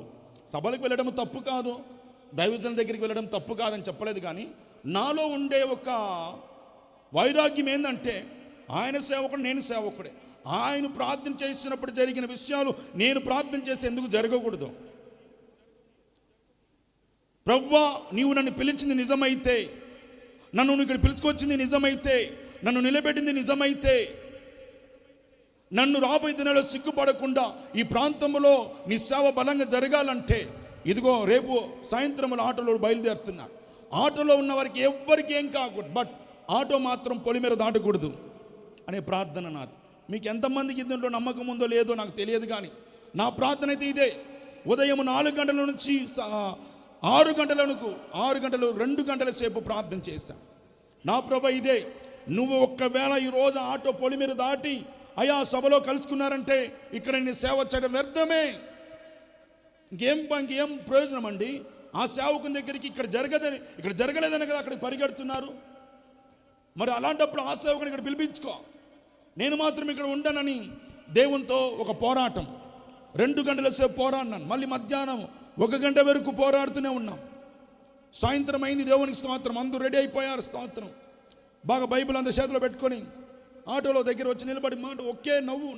సభలకు వెళ్ళడం తప్పు కాదు, దైవజనుల దగ్గరికి వెళ్ళడం తప్పు కాదని చెప్పలేదు, కానీ నాలో ఉండే ఒక వైరాగ్యం ఏంటంటే, ఆయన సేవకుడు, నేను సేవకుడే. ఆయన ప్రార్థన చేసినప్పుడు జరిగిన విషయాలు నేను ప్రార్థన చేసి ఎందుకు జరగకూడదు? ప్రభువా, నీవు నన్ను పిలిచింది నిజమైతే, నన్ను ఇక్కడ పిలుచుకొచ్చింది నిజమైతే, నన్ను నిలబెట్టింది నిజమైతే, నన్ను రాబోయే దినాల్లో సిగ్గుపడకుండా ఈ ప్రాంతంలో నీ సేవ బలంగా జరగాలంటే ఇదిగో రేపు సాయంత్రం ఆటోలో బయలుదేరుతున్నా. ఆటోలో ఉన్న వారికి ఎవ్వరికి ఏం కాకూడదు, బట్ ఆటో మాత్రం పొలిమేర దాటకూడదు అనే ప్రార్థన నాది. మీకు ఎంతమందికి దీంట్లో నమ్మకం ఉందో లేదో నాకు తెలియదు, కానీ నా ప్రార్థన అయితే ఇదే. ఉదయం 4 గంటల నుంచి 6 గంటలకు 2 గంటల సేపు ప్రార్థన చేశాను. నా ప్రభు ఇదే, నువ్వు ఒక్కవేళ ఈరోజు ఆటో పొలిమేర దాటి అయా సభలో కలుసుకున్నారంటే ఇక్కడ నీ సేవ చేయడం వ్యర్థమే. ఇంకేం ప్రయోజనం అండి? ఆ సేవకుని దగ్గరికి ఇక్కడ జరగలేదని కదా అక్కడికి పరిగెడుతున్నారు. మరి అలాంటప్పుడు ఆ సేవకుని ఇక్కడ పిలిపించుకో. నేను మాత్రం ఇక్కడ ఉండనని దేవునితో ఒక పోరాటం, 2 గంటల సేపు పోరాడినాను. మళ్ళీ మధ్యాహ్నం 1 గంట వరకు పోరాడుతూనే ఉన్నాం. సాయంత్రం అయింది, దేవునికి స్తోత్రం. అందరూ రెడీ అయిపోయారు, స్తోత్రం. బాగా బైబిల్ అంత చేతిలో పెట్టుకొని ఆటోలో దగ్గర వచ్చి నిలబడి మాట ఒకే నవ్వు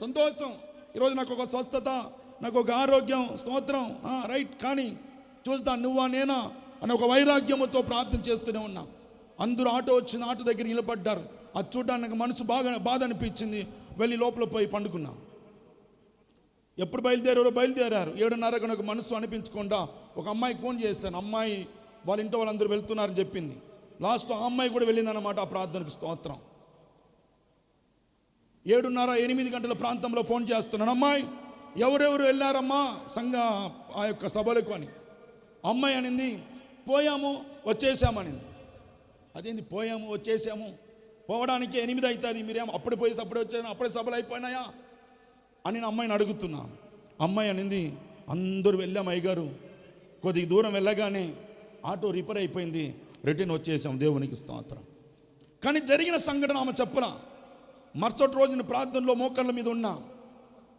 సంతోషం. ఈరోజు నాకు ఒక స్వస్థత, నాకు ఒక ఆరోగ్యం, స్తోత్రం, రైట్. కానీ చూస్తా నువ్వా నేనా అని ఒక వైరాగ్యంతో ప్రార్థన చేస్తూనే ఉన్నా. అందరూ ఆటో దగ్గర నిలబడ్డారు. అది చూడడానికి మనసు బాధ అనిపించింది. వెళ్ళి లోపల పోయి పండుకున్నా. ఎప్పుడు బయలుదేరారు 7:30 నాకు మనసు అనిపించకుండా ఒక అమ్మాయికి ఫోన్ చేశాను. అమ్మాయి వాళ్ళ ఇంట్లో వాళ్ళందరూ వెళ్తున్నారని చెప్పింది. లాస్ట్ ఆ అమ్మాయి కూడా వెళ్ళిందన్నమాట ఆ ప్రార్థనకు, స్తోత్రం. 7:30-8 గంటల ప్రాంతంలో ఫోన్ చేస్తున్నాను. అమ్మాయి ఎవరెవరు వెళ్ళారమ్మా ఆ యొక్క సభలకు అని. అమ్మాయి అనింది, పోయాము వచ్చేసామనింది. అదేంది పోయాము వచ్చేసాము? పోవడానికి 8 అవుతుంది, మీరేమో అప్పుడే పోయేసి అప్పుడే వచ్చాను, అప్పుడే సభలు అయిపోయినాయా అని నేను అమ్మాయిని అడుగుతున్నా. అమ్మాయి అనింది, అందరూ వెళ్ళాము అయ్యగారు, కొద్దిగా దూరం వెళ్ళగానే ఆటో రిపేర్ అయిపోయింది, రిటర్న్ వచ్చేసాం, దేవునికి స్తోత్రం. కానీ జరిగిన సంఘటన ఆమె చెప్పలా. మరుసటి రోజున ప్రార్థనలో మోకర్ల మీద ఉన్నా,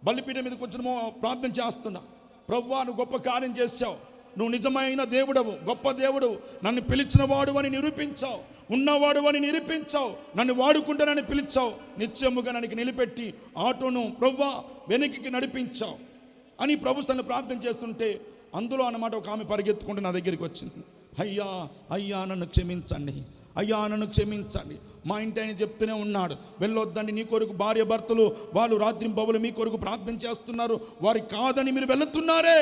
బలిపీఠం మీదకి వచ్చిన ప్రార్థన చేస్తున్నా. ప్రభువా, నువ్వు గొప్ప కార్యం చేశావు, నువ్వు నిజమైన దేవుడవు, గొప్ప దేవుడు, నన్ను పిలిచిన వాడు అని నిరూపించావు, ఉన్నవాడు అని నిరూపించావు, నన్ను వాడుకుంటానని పిలిచావు, నిత్యముగా నన్ను నిలబెట్టి ఆటోను ప్రభువా వెనక్కి నడిపించావు అని ప్రభు తను ప్రార్థన చేస్తుంటే అందులో అన్నమాట ఒక ఆమె పరిగెత్తుకుంటూ నా దగ్గరికి వచ్చింది. అయ్యా నన్ను క్షమించండి, అయ్యా నన్ను క్షమించండి. మా ఇంటి ఆయన చెప్తూనే ఉన్నాడు, వెళ్ళొద్దండి, నీ కొరకు భార్య భర్తలు వాళ్ళు రాత్రింబవలు మీ కొరకు ప్రార్థన చేస్తున్నారు, వారి కాదని మీరు వెళుతున్నారే.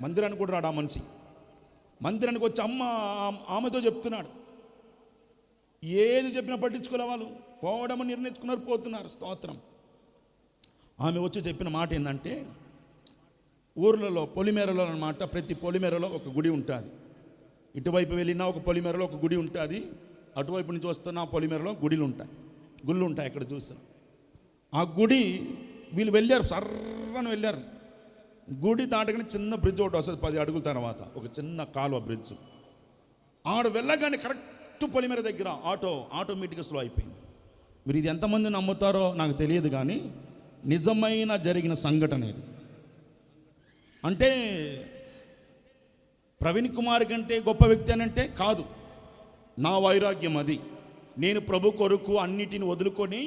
మందిరానికి కూడా రాడు ఆ మనిషి. మందిరానికి వచ్చి ఆమెతో చెప్తున్నాడు. ఏది చెప్పినా పట్టించుకోలే వాళ్ళు, పోవడం నిర్ణయించుకున్నారు, పోతున్నారు, స్తోత్రం. ఆమె వచ్చి చెప్పిన మాట ఏంటంటే, ఊర్లలో పొలిమేరలో అన్నమాట, ప్రతి పొలిమేరలో ఒక గుడి ఉంటుంది. ఇటువైపు వెళ్ళినా ఒక పొలిమేరలో ఒక గుడి ఉంటుంది, అటువైపు నుంచి వస్తున్న పొలిమేరలో గుళ్ళు ఉంటాయి. అక్కడ చూసిన ఆ గుడి వీళ్ళు వెళ్ళారు, సర్రని వెళ్ళారు. గుడి దాటగానే చిన్న బ్రిడ్జ్ ఒకటి వస్తుంది, 10 అడుగుల తర్వాత ఒక చిన్న కాలువ బ్రిడ్జ్. ఆడు వెళ్ళగానే కరెక్ట్ పొలిమేర దగ్గర ఆటోమేటిక్గా స్లో అయిపోయింది. మీరు ఇది ఎంతమంది నమ్ముతారో నాకు తెలియదు, కానీ నిజమైన జరిగిన సంఘటన ఇది. అంటే ప్రవీణ్ కుమార్ కంటే గొప్ప వ్యక్తి అని అంటే కాదు, నా వైరాగ్యం అది. నేను ప్రభు కొరకు అన్నిటిని వదులుకొని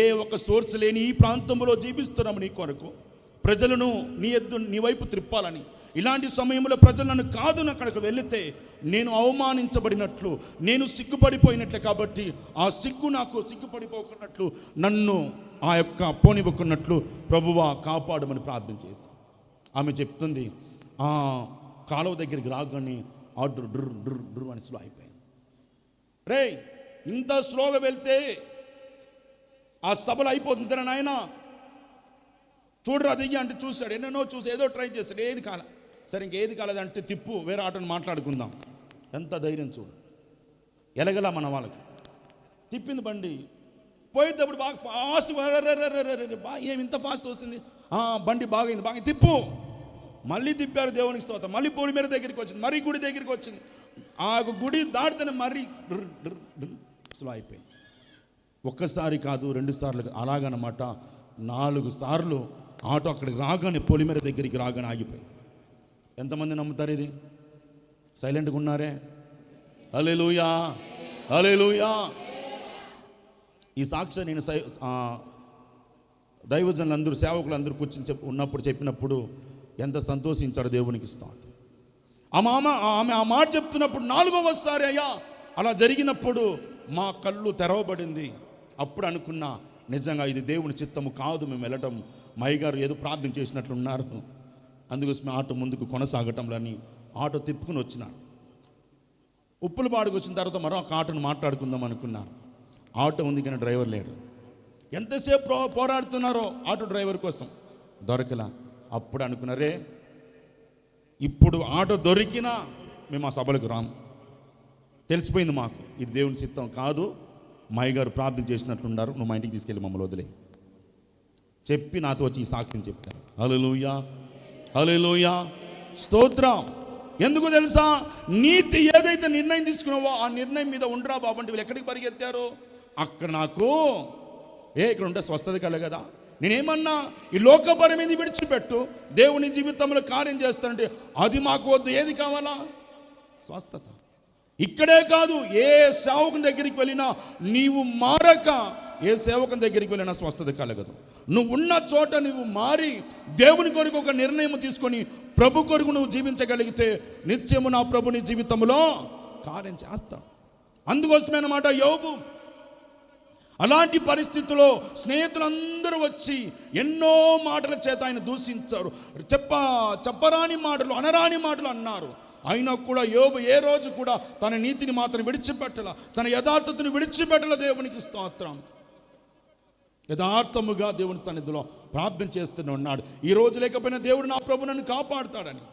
ఏ ఒక సోర్స్ లేని ఈ ప్రాంతంలో జీవిస్తున్నాము నీ కొరకు, ప్రజలను నీ వైపు త్రిప్పాలని. ఇలాంటి సమయంలో ప్రజలు నన్ను కాదు అక్కడికి వెళితే నేను అవమానించబడినట్లు, నేను సిగ్గుపడిపోయినట్లే. కాబట్టి ఆ సిగ్గు నాకు సిగ్గుపడిపోకున్నట్లు, నన్ను ఆ యొక్క పోనివ్వకున్నట్లు ప్రభువా కాపాడమని ప్రార్థన చేశాను. ఆమె చెప్తుంది, ఆ కాలువ దగ్గరికి రాగానే ఆర్డర్ డ్రు అని స్లో అయిపోయింది. రే, ఇంత స్లోగా వెళ్తే ఆ సభలు అయిపోతుంది నాయన, చూడరా దిగి అంటే చూశాడు, ఎన్నెన్నో చూసి ఏదో ట్రై చేశాడు, ఏది కాల. సరే ఇంకేది కాలేదంటే తిప్పు, వేరే ఆటోని మాట్లాడుకుందాం. ఎంత ధైర్యం చూడు, ఎలగలా మన వాళ్ళకి. తిప్పింది బండి, పోయేటప్పుడు బాగా ఫాస్ట్, ఏమి ఇంత ఫాస్ట్ వస్తుంది, బండి బాగా తిప్పు. మళ్ళీ తిప్పారు, దేవునికి స్తోత్రం. మళ్ళీ పొలిమేర దగ్గరికి వచ్చింది, మరీ గుడి దగ్గరికి వచ్చింది. ఆ గుడి దాటితేనే మరీ స్లో అయిపోయింది. ఒక్కసారి కాదు, 2 సార్లు, అలాగనమాట 4 సార్లు ఆటో అక్కడికి రాగానే పొలిమేర దగ్గరికి రాగానే ఆగిపోయింది. ఎంతమంది నమ్ముతారు ఇది? సైలెంట్గా ఉన్నారే. హల్లెలూయా, హల్లెలూయా. ఈ సాక్ష్యం నేను దైవజనులందరూ సేవకులందరూ కూర్చొని ఉన్నప్పుడు చెప్పినప్పుడు ఎంత సంతోషించారో దేవునికి స్తోత్రం. ఆమె ఆ మాట చెప్తున్నప్పుడు 4వసారి అయ్యా అలా జరిగినప్పుడు మా కళ్ళు తెరవబడింది. అప్పుడు అనుకున్నా నిజంగా ఇది దేవుని చిత్తము కాదు, మేము వెళ్ళటం మయ్యగారు ఏదో ప్రార్థన చేసినట్లున్నారు. అందుకోసమే ఆటో ముందుకు కొనసాగటంలోని ఆటో తిప్పుకుని వచ్చినాను. ఉప్పులపాడుకు వచ్చిన తర్వాత మరొక ఆటోను మాట్లాడుకుందాం అనుకున్నాను. ఆటో ఉంది కానీ డ్రైవర్ లేడు. ఎంతసేపు పోరాడుతున్నారో ఆటో డ్రైవర్ కోసం దొరకలా. అప్పుడు అనుకున్నారే ఇప్పుడు ఆటో దొరికినా మేము ఆ సభలకు రాము. తెలిసిపోయింది మాకు ఇది దేవుని చిత్తం కాదు, మయ్యగారు ప్రార్థన చేసినట్లున్నారు, నువ్వు మా ఇంటికి తీసుకెళ్ళి మమ్మల్ని వదిలే చెప్పి నాతో వచ్చి ఈ సాక్ష్యం చెప్పాను. హల్లెలూయా, హల్లెలూయా, స్తోత్రం. ఎందుకు తెలుసా, నీతి ఏదైతే నిర్ణయం తీసుకున్నావో ఆ నిర్ణయం మీద ఉండరా బాబు అంటే వీళ్ళు ఎక్కడికి పరిగెత్తారు. అక్కడ నాకు ఇక్కడ ఉంటే స్వస్థత కలగదా. నేనేమన్నా ఈ లోకపరమేది విడిచిపెట్టు, దేవుని జీవితంలో కార్యం చేస్తానంటే అది మాకు వద్దు. ఏది కావాలా? స్వస్థత. ఇక్కడే కాదు, ఏ సేవకుని దగ్గరికి వెళ్ళినా నీవు మారక ఏ సేవకుని దగ్గరికి వెళ్ళినా స్వస్థత కలగదు. నువ్వు ఉన్న చోట నువ్వు మారి దేవుని కొరకు ఒక నిర్ణయం తీసుకొని ప్రభు కొరకు నువ్వు జీవించగలిగితే నిత్యము నా ప్రభు నీ జీవితంలో కార్యం చేస్తాడు. అందుకోసమే అన్నమాట యోబు అలాంటి పరిస్థితుల్లో స్నేహితులందరూ వచ్చి ఎన్నో మాటల చేత ఆయన దూషించారు. చెప్పరాని మాటలు, అనరాని మాటలు అన్నారు. అయినా కూడా యోబు ఏ రోజు కూడా తన నీతిని మాత్రం విడిచిపెట్టల, తన యథార్థతను విడిచిపెట్టల. దేవునికి స్తోత్రం. యథార్థముగా దేవుని సన్నిధిలో ప్రార్థన చేస్తూనే ఉన్నాడు. ఈ రోజు లేకపోయినా దేవుడు నా ప్రభు నన్ను కాపాడుతాడని.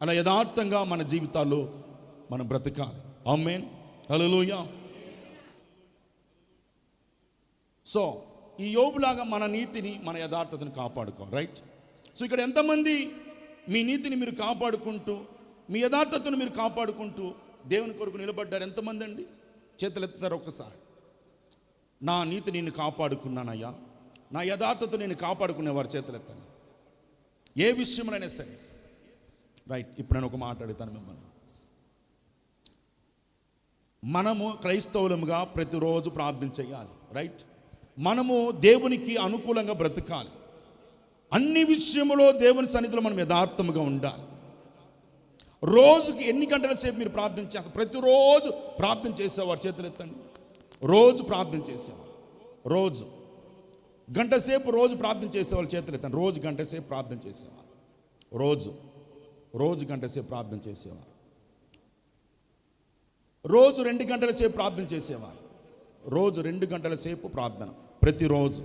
అలా యథార్థంగా మన జీవితాల్లో మనం బ్రతకాలి. ఆమేన్, హల్లెలూయా. సో ఈ యోబులాగా మన నీతిని, మన యథార్థతను కాపాడుకోవాలి. రైట్. సో ఇక్కడ ఎంతమంది మీ నీతిని మీరు కాపాడుకుంటూ, మీ యథార్థతను మీరు కాపాడుకుంటూ దేవుని కొరకు నిలబడ్డారు? ఎంతమంది అండి? చేతులు ఎత్తుతారు ఒక్కసారి. నా నీతి నేను కాపాడుకున్నానయ్యా, నా యథార్థత నేను కాపాడుకునేవారు చేతులు ఎత్తాను. ఏ విషయంలోనైనా సరే. రైట్. ఇప్పుడు నేను ఒక మాట అడుగుతాను మిమ్మల్ని. మనము క్రైస్తవులముగా ప్రతిరోజు ప్రార్థన చేయాలి. రైట్. మనము దేవునికి అనుకూలంగా బ్రతకాలి. అన్ని విషయంలో దేవుని సన్నిధిలో మనం యథార్థముగా ఉండాలి. రోజుకి ఎన్ని గంటల సేపు మీరు ప్రార్థన చేస్తారు? ప్రతిరోజు ప్రార్థన చేసేవారు చేతులు ఎత్తండి. రోజు ప్రార్థన చేసేవారు, రోజు గంట సేపు రోజు ప్రార్థన చేసేవాళ్ళు చేతులు ఎత్తండి. రోజు గంట సేపు ప్రార్థన చేసేవారు, రోజు గంట సేపు ప్రార్థన చేసేవారు. రోజు 2 గంటల సేపు ప్రార్థన చేసేవారు. రోజు 2 గంటల సేపు ప్రార్థన ప్రతిరోజు.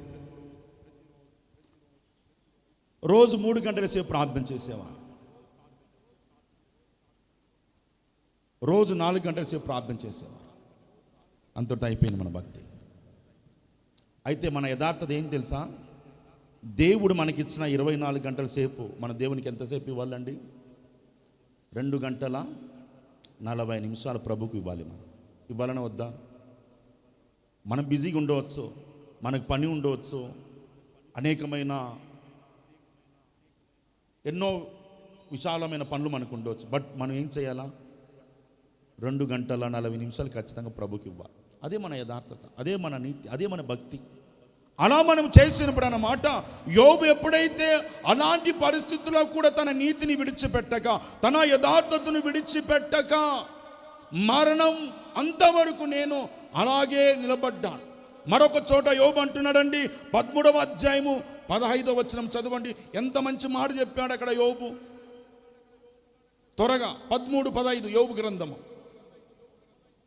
రోజు 3 గంటల సేపు ప్రార్థన చేసేవారు. రోజు 4 గంటల సేపు ప్రార్థన చేసేవారు. అంతటితో అయిపోయింది మన భక్తి. అయితే మన యథార్థత ఏం తెలుసా? దేవుడు మనకిచ్చిన 24 గంటల సేపు మన దేవునికి ఎంతసేపు ఇవ్వాలండి? 2 గంటల 40 నిమిషాలు ప్రభుకు ఇవ్వాలి. మనం ఇవ్వాలని వద్దా? మనం బిజీగా ఉండవచ్చు, మనకు పని ఉండవచ్చు, అనేకమైన ఎన్నో విశాలమైన పనులు మనకు ఉండవచ్చు. బట్ మనం ఏం చేయాలా? 2 గంటల 40 నిమిషాలు ఖచ్చితంగా ప్రభుకి ఇవ్వాలి. అదే మన యథార్థత, అదే మన నీతి, అదే మన భక్తి. అలా మనం చేసినప్పుడు అన్నమాట, యోబు ఎప్పుడైతే అలాంటి పరిస్థితుల్లో కూడా తన నీతిని విడిచిపెట్టక, తన యథార్థతను విడిచిపెట్టక, మరణం అంతవరకు నేను అలాగే నిలబడ్డాను. మరొక చోట యోబు అంటున్నాడండి, 13వ అధ్యాయము 15వ వచనం చదవండి. ఎంత మంచి మాట చెప్పాడు అక్కడ యోబు. త్వరగా 13:15 యోబు గ్రంథము.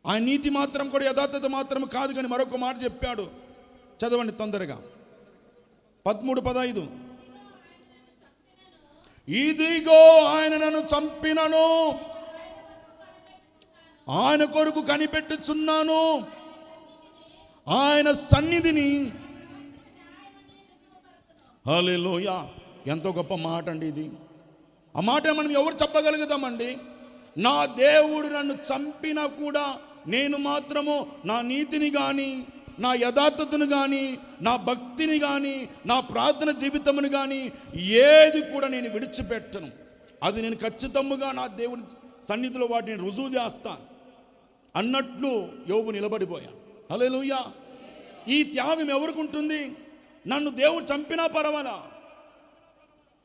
ఆ నీతి మాత్రం కూడా యథార్థత మాత్రం కాదు కానీ మరొక మాట చెప్పాడు. చదవండి తొందరగా. 13:15. ఇదిగో ఆయన నన్ను చంపినను, ఆయన కొరకు కనిపెట్టుచున్నాను, ఆయన సన్నిధిని. హల్లెలూయా. ఎంతో గొప్ప మాట అండి ఇది. ఆ మాట మనం ఎవరు చెప్పగలుగుతామండి? నా దేవుడు నన్ను చంపినా కూడా నేను మాత్రము నా నీతిని కానీ, నా యథార్థతను కానీ, నా భక్తిని కానీ, నా ప్రార్థన జీవితమును కానీ ఏది కూడా నేను విడిచిపెట్టను. అది నేను ఖచ్చితంగా నా దేవుని సన్నిధిలో వాటిని రుజువు చేస్తాను అన్నట్లు యోబు నిలబడిపోయాను. హల్లెలూయా. ఈ త్యాగం ఎవరికి ఉంటుంది? నన్ను దేవుడు చంపినా పర్వాలా.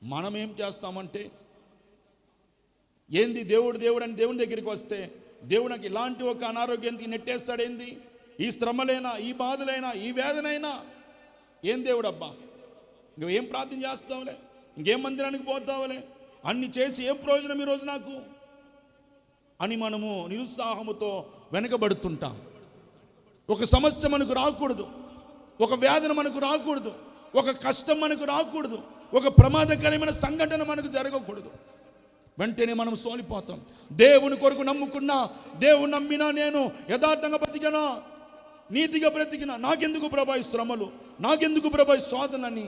మనం ఏం చేస్తామంటే, ఏంది దేవుడు అని దేవుని దగ్గరికి వస్తే దేవుడు నాకు ఇలాంటి ఒక అనారోగ్యానికి నెట్టేస్తాడేంది, ఈ శ్రమలైనా, ఈ బాధలైనా, ఈ వేదనైనా, ఏం దేవుడు అబ్బా, ఇంకేం ప్రార్థన చేస్తావులే, ఇంకేం మందిరానికి పోతావులే, అన్ని చేసి ఏం ప్రయోజనం ఈరోజు నాకు అని మనము నిరుత్సాహముతో వెనకబడుతుంటాం. ఒక సమస్య మనకు రాకూడదు, ఒక వేదన మనకు రాకూడదు, ఒక కష్టం మనకు రాకూడదు, ఒక ప్రమాదకరమైన సంఘటన మనకు జరగకూడదు. వెంటనే మనం సోలిపోతాం. దేవుని కొరకు నమ్ముకున్నా, దేవుని నమ్మినా, నేను యథార్థంగా బ్రతికినా, నీతిగా బ్రతికినా, నాకెందుకు ప్రభా ఈ శ్రమలు, నాకెందుకు ప్రభా ఈ శోధనని,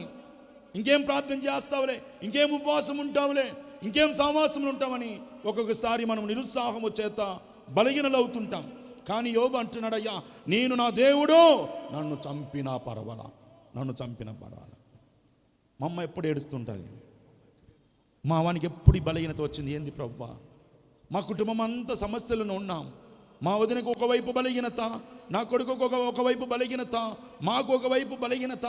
ఇంకేం ప్రార్థన చేస్తావులే, ఇంకేం ఉపవాసం ఉంటావులే, ఇంకేం సహవాసములు ఉంటామని ఒక్కొక్కసారి మనం నిరుత్సాహము చేత బలహీనలు అవుతుంటాం. కానీ యోబు అంటున్నాడు, అయ్యా నేను నా దేవుడు నన్ను చంపినా పర్వాలా, నన్ను చంపినా పర్వాలా. మా అమ్మ ఎప్పుడు ఏడుస్తుంటుంది, మా వానికి ఎప్పుడు బలహీనత వచ్చింది, ఏంది ప్రభువా, మా కుటుంబం అంతా సమస్యలను ఉన్నాం, మా వదినకు ఒకవైపు బలహీనత, నా కొడుకు ఒకవైపు బలహీనత, మాకు ఒకవైపు బలహీనత.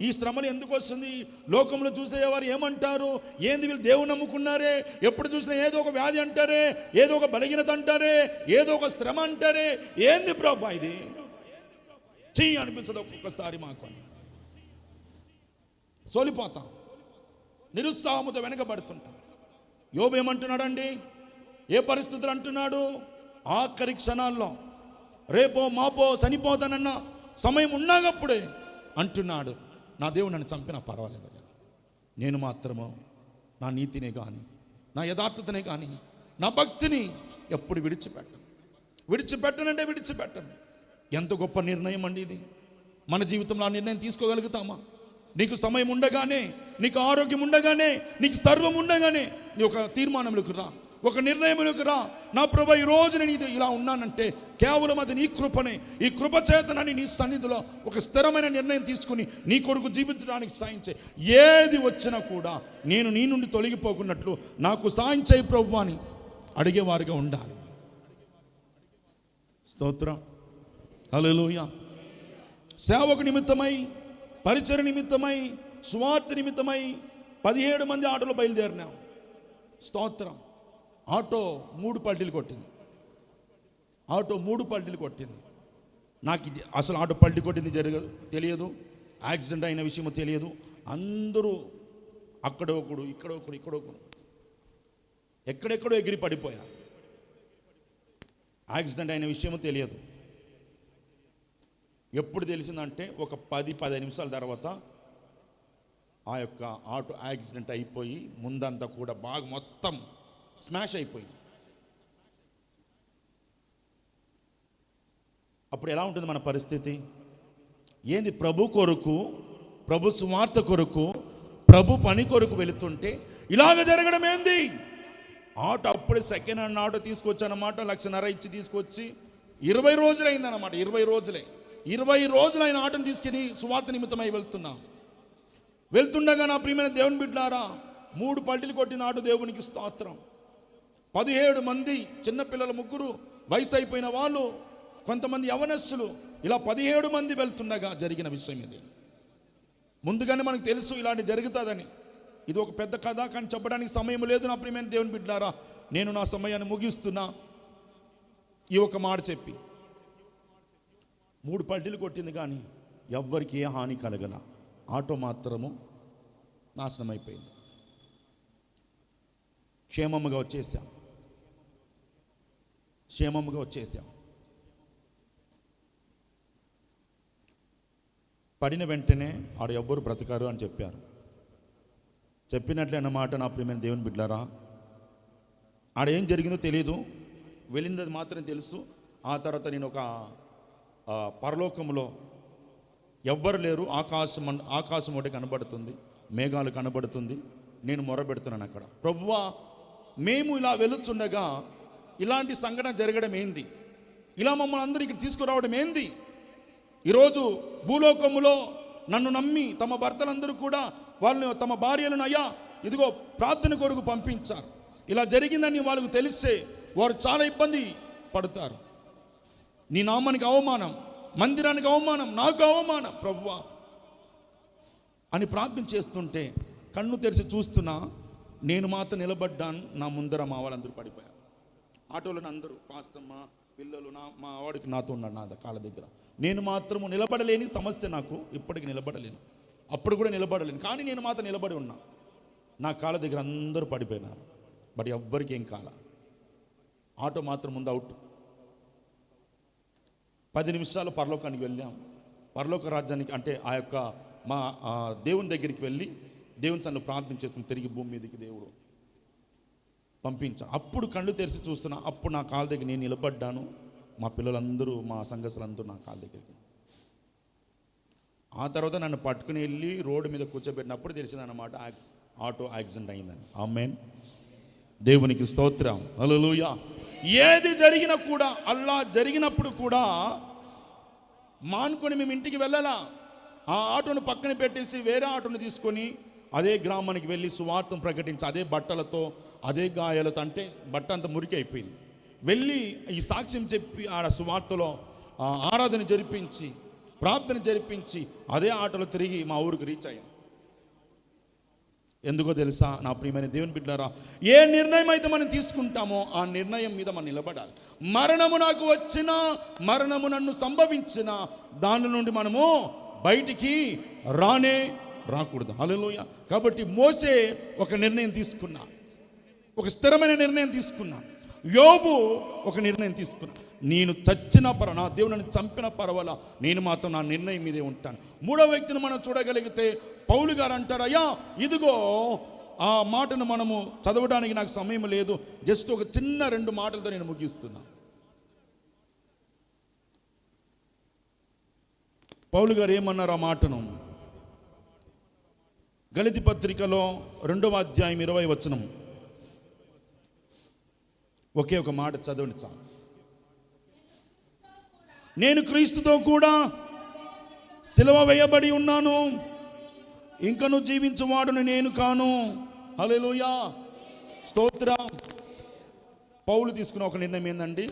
ఈ శ్రమలు ఎందుకు వస్తుంది? లోకంలో చూసేవారు ఏమంటారు, ఏంది వీళ్ళు దేవుని నమ్ముకున్నారే, ఎప్పుడు చూసినా ఏదో ఒక వ్యాధి అంటారే, ఏదో ఒక బలహీనత అంటారే, ఏదో ఒక శ్రమ అంటారే, ఏంది ప్రభా ఇది చెయ్యి అనిపిస్తుంది ఒక్కొక్కసారి మాకు అని సోలిపోతాం, నిరుత్సాహముతో వెనకబడుతుంటాం. యోబు ఏమంటున్నాడండి, ఏ పరిస్థితులు అంటున్నాడు, ఆఖరి క్షణాల్లో రేపో మాపో చనిపోతానన్న సమయం ఉన్నాగప్పుడే అంటున్నాడు, నా దేవుడు నన్ను చంపినా పర్వాలేదు, నేను మాత్రము నా నీతినే కానీ, నా యథార్థతనే కానీ, నా భక్తిని ఎప్పుడు విడిచిపెట్టనంటే విడిచిపెట్టను. ఎంత గొప్ప నిర్ణయం అండి ఇది. మన జీవితంలో ఆ నిర్ణయం తీసుకోగలుగుతామా? నీకు సమయం ఉండగానే, నీకు ఆరోగ్యం ఉండగానే, నీకు సర్వం ఉండగానే నీ ఒక తీర్మానంలోకి రా, ఒక నిర్ణయంలోకి రా. నా ప్రభా ఈరోజు నేను ఇది ఇలా ఉన్నానంటే కేవలం అది నీ కృపనే. ఈ కృప చేతనని నీ సన్నిధిలో ఒక స్థిరమైన నిర్ణయం తీసుకుని నీ కొరకు జీవించడానికి సాయం చేయి. ఏది వచ్చినా కూడా నేను నీ నుండి తొలగిపోకున్నట్లు నాకు సాయం చేయి ప్రభు అని అడిగేవారుగా ఉండాలి. స్తోత్రం, హల్లెలూయా. సేవకు నిమిత్తమై, పరిచయ నిమిత్తమై, సువార్త నిమిత్తమై 17 మంది ఆటోలో బయలుదేరినాం. స్తోత్రం. ఆటో 3 పల్టీలు కొట్టింది. నాకు ఇది అసలు ఆటో పల్టీ కొట్టింది తెలియదు, యాక్సిడెంట్ అయిన విషయమో తెలియదు. అందరూ అక్కడ ఒకడు, ఇక్కడ ఒకడు, ఎక్కడెక్కడో ఎగిరి పడిపోయారు. యాక్సిడెంట్ అయిన విషయమో తెలియదు. ఎప్పుడు తెలిసిందంటే ఒక 10-15 నిమిషాల తర్వాత ఆ యొక్క ఆటో యాక్సిడెంట్ అయిపోయి ముందంతా కూడా బాగా మొత్తం స్మాష్ అయిపోయింది. అప్పుడు ఎలా ఉంటుంది మన పరిస్థితి? ఏంది, ప్రభు కొరకు, ప్రభు సువార్త కొరకు, ప్రభు పని కొరకు వెళుతుంటే ఇలాగ జరగడం ఏంది? ఆటో అప్పుడే సెకండ్ హ్యాండ్ ఆటో తీసుకొచ్చానమాట, 1,50,000 ఇచ్చి తీసుకొచ్చి 20 రోజులు అయిందన్నమాట. 20 రోజులు ఆయన ఆటోని తీసుకుని సువార్త నిమిత్తమై వెళ్తుండగా నా ప్రియమైన దేవుని బిడ్డలారా, 3 పల్టీలు కొట్టిన ఆటో దేవునికి స్తోత్రం. 17 మంది చిన్నపిల్లలు, 3 వయసు అయిపోయిన వాళ్ళు, కొంతమంది యవనస్తులు, ఇలా 17 మంది వెళ్తుండగా జరిగిన విషయం ఇది. ముందుగానే మనకు తెలుసు ఇలాంటి జరుగుతుందని. ఇది ఒక పెద్ద కథ, కానీ చెప్పడానికి సమయం లేదు. నా ప్రియమైన దేవుని బిడ్డలారా, నేను నా సమయాన్ని ముగిస్తున్నా ఈ ఒక మాట చెప్పి. 3 పల్టీలు కొట్టింది కానీ ఎవ్వరికి ఏ హాని కలగల. ఆటో మాత్రము నాశనం అయిపోయింది. క్షేమముగా వచ్చేసాం. పడిన వెంటనే ఆడ ఎవ్వరు బ్రతకారు అని చెప్పారు. చెప్పినట్లే అన్నమాట. నా ప్రియమైన దేవుని బిడ్డలారా, ఆడ ఏం జరిగిందో తెలియదు, వెళ్ళినది మాత్రం తెలుసు. ఆ తర్వాత నేను ఒక పరలోకంలో ఎవ్వరు లేరు, ఆకాశం ఒకటి కనబడుతుంది, మేఘాలు కనబడుతుంది. నేను మొరబెడుతున్నాను అక్కడ, ప్రభువా మేము ఇలా వెళుతుండగా ఇలాంటి సంఘటన జరగడం ఏంది? ఇలా మమ్మల్ని అందరూ ఇక్కడ తీసుకురావడం ఏంది? ఈరోజు భూలోకములో నన్ను నమ్మి తమ భర్తలందరూ కూడా వాళ్ళని, తమ భార్యలను, అయ్యా ఇదిగో ప్రార్థన కొరకు పంపించారు. ఇలా జరిగిందని వాళ్ళకు తెలిస్తే వారు చాలా ఇబ్బంది పడతారు. నీ నామానికి అవమానం, మందిరానికి అవమానం, నాకు అవమానం. ప్రభువా అని ప్రార్థన చేస్తుంటే కన్ను తెరిచి చూస్తున్నా, నేను మాత్రం నిలబడ్డాను. నా ముందర మా వాళ్ళందరూ పడిపోయారు. ఆటోలో అందరూ, పాస్తమ్మ, పిల్లలు, మా వాడికి నాతో ఉన్నాడు నా కాళ్ళ దగ్గర. నేను మాత్రము నిలబడలేని సమస్య నాకు, ఇప్పటికి నిలబడలేను. అప్పుడు కూడా నిలబడలేను, కానీ నేను మాత్రం నిలబడి ఉన్నా. నా కాళ్ళ దగ్గర అందరూ పడిపోయినారు, బట్ ఎవ్వరికి ఏం కాల. ఆటో మాత్రం ముందు అవుట్. 10 నిమిషాలు పరలోకానికి వెళ్ళాం. పరలోక రాజ్యానికి అంటే ఆ యొక్క మా దేవుని దగ్గరికి వెళ్ళి దేవుని సన్నిధిలో ప్రార్థన చేసుకుని తిరిగి భూమి మీదకి దేవుడు పంపించా. అప్పుడు కళ్ళు తెరిచి చూస్తున్నా, అప్పుడు నా కాళ్ళ దగ్గర నేను నిలబడ్డాను. మా పిల్లలందరూ, మా సంఘస్థులందరూ నా కాళ్ళ దగ్గరికి. ఆ తర్వాత నన్ను పట్టుకుని వెళ్ళి రోడ్డు మీద కూర్చోబెట్టినప్పుడు తెలిసిందన్నమాట, ఆటో యాక్సిడెంట్ అయిందని. ఆమేన్, దేవునికి స్తోత్రం, హల్లెలూయా. ఏది జరిగినా కూడా, అల్లా జరిగినప్పుడు కూడా మానుకొని మేము ఇంటికి వెళ్ళాలా. ఆ ఆటోను పక్కన పెట్టేసి వేరే ఆటోను తీసుకొని అదే గ్రామానికి వెళ్ళి సువార్తను ప్రకటించి, అదే బట్టలతో, అదే గాయాలతో, అంటే బట్ట అంతా మురికి అయిపోయింది, వెళ్ళి ఈ సాక్ష్యం చెప్పి ఆడ సువార్తలో ఆరాధన జరిపించి, ప్రార్థన జరిపించి, అదే ఆటోలో తిరిగి మా ఊరికి రీచ్ అయ్యాం. ఎందుకో తెలుసా నా ప్రియమైన దేవుని బిడ్డలారా, ఏ నిర్ణయం అయితే మనం తీసుకుంటామో ఆ నిర్ణయం మీద మనం నిలబడాలి. మరణము నాకు వచ్చినా, మరణము నన్ను సంభవించినా, దాని నుండి మనము బయటికి రాకూడదు. హల్లెలూయా. కాబట్టి మోసే ఒక నిర్ణయం తీసుకున్నా, ఒక స్థిరమైన నిర్ణయం తీసుకున్నా. యోబు ఒక నిర్ణయం తీసుకున్నా, నేను చచ్చిన నా దేవుడు నన్ను చంపిన పర్వాలా, నేను మాత్రం నా నిర్ణయం మీదే ఉంటాను. మూడో వ్యక్తిని మనం చూడగలిగితే పౌలు గారు అంటారు, అయ్యా ఇదిగో, ఆ మాటను మనము చదవడానికి నాకు సమయం లేదు, జస్ట్ ఒక చిన్న 2 మాటలతో నేను ముగిస్తున్నా. పౌలు గారు ఏమన్నారు ఆ మాటను? గలతీ పత్రికలో 2వ అధ్యాయం 20వ వచనం. ఒకే ఒక మాట చదవండి చాలు. నేను క్రీస్తుతో కూడా సిలువ వేయబడి ఉన్నాను, ఇంకను జీవించువాడును నేను కాను. హల్లెలూయా, స్తోత్రం. పౌలు తీసుకున్న ఒక నిర్ణయం ఏందండి?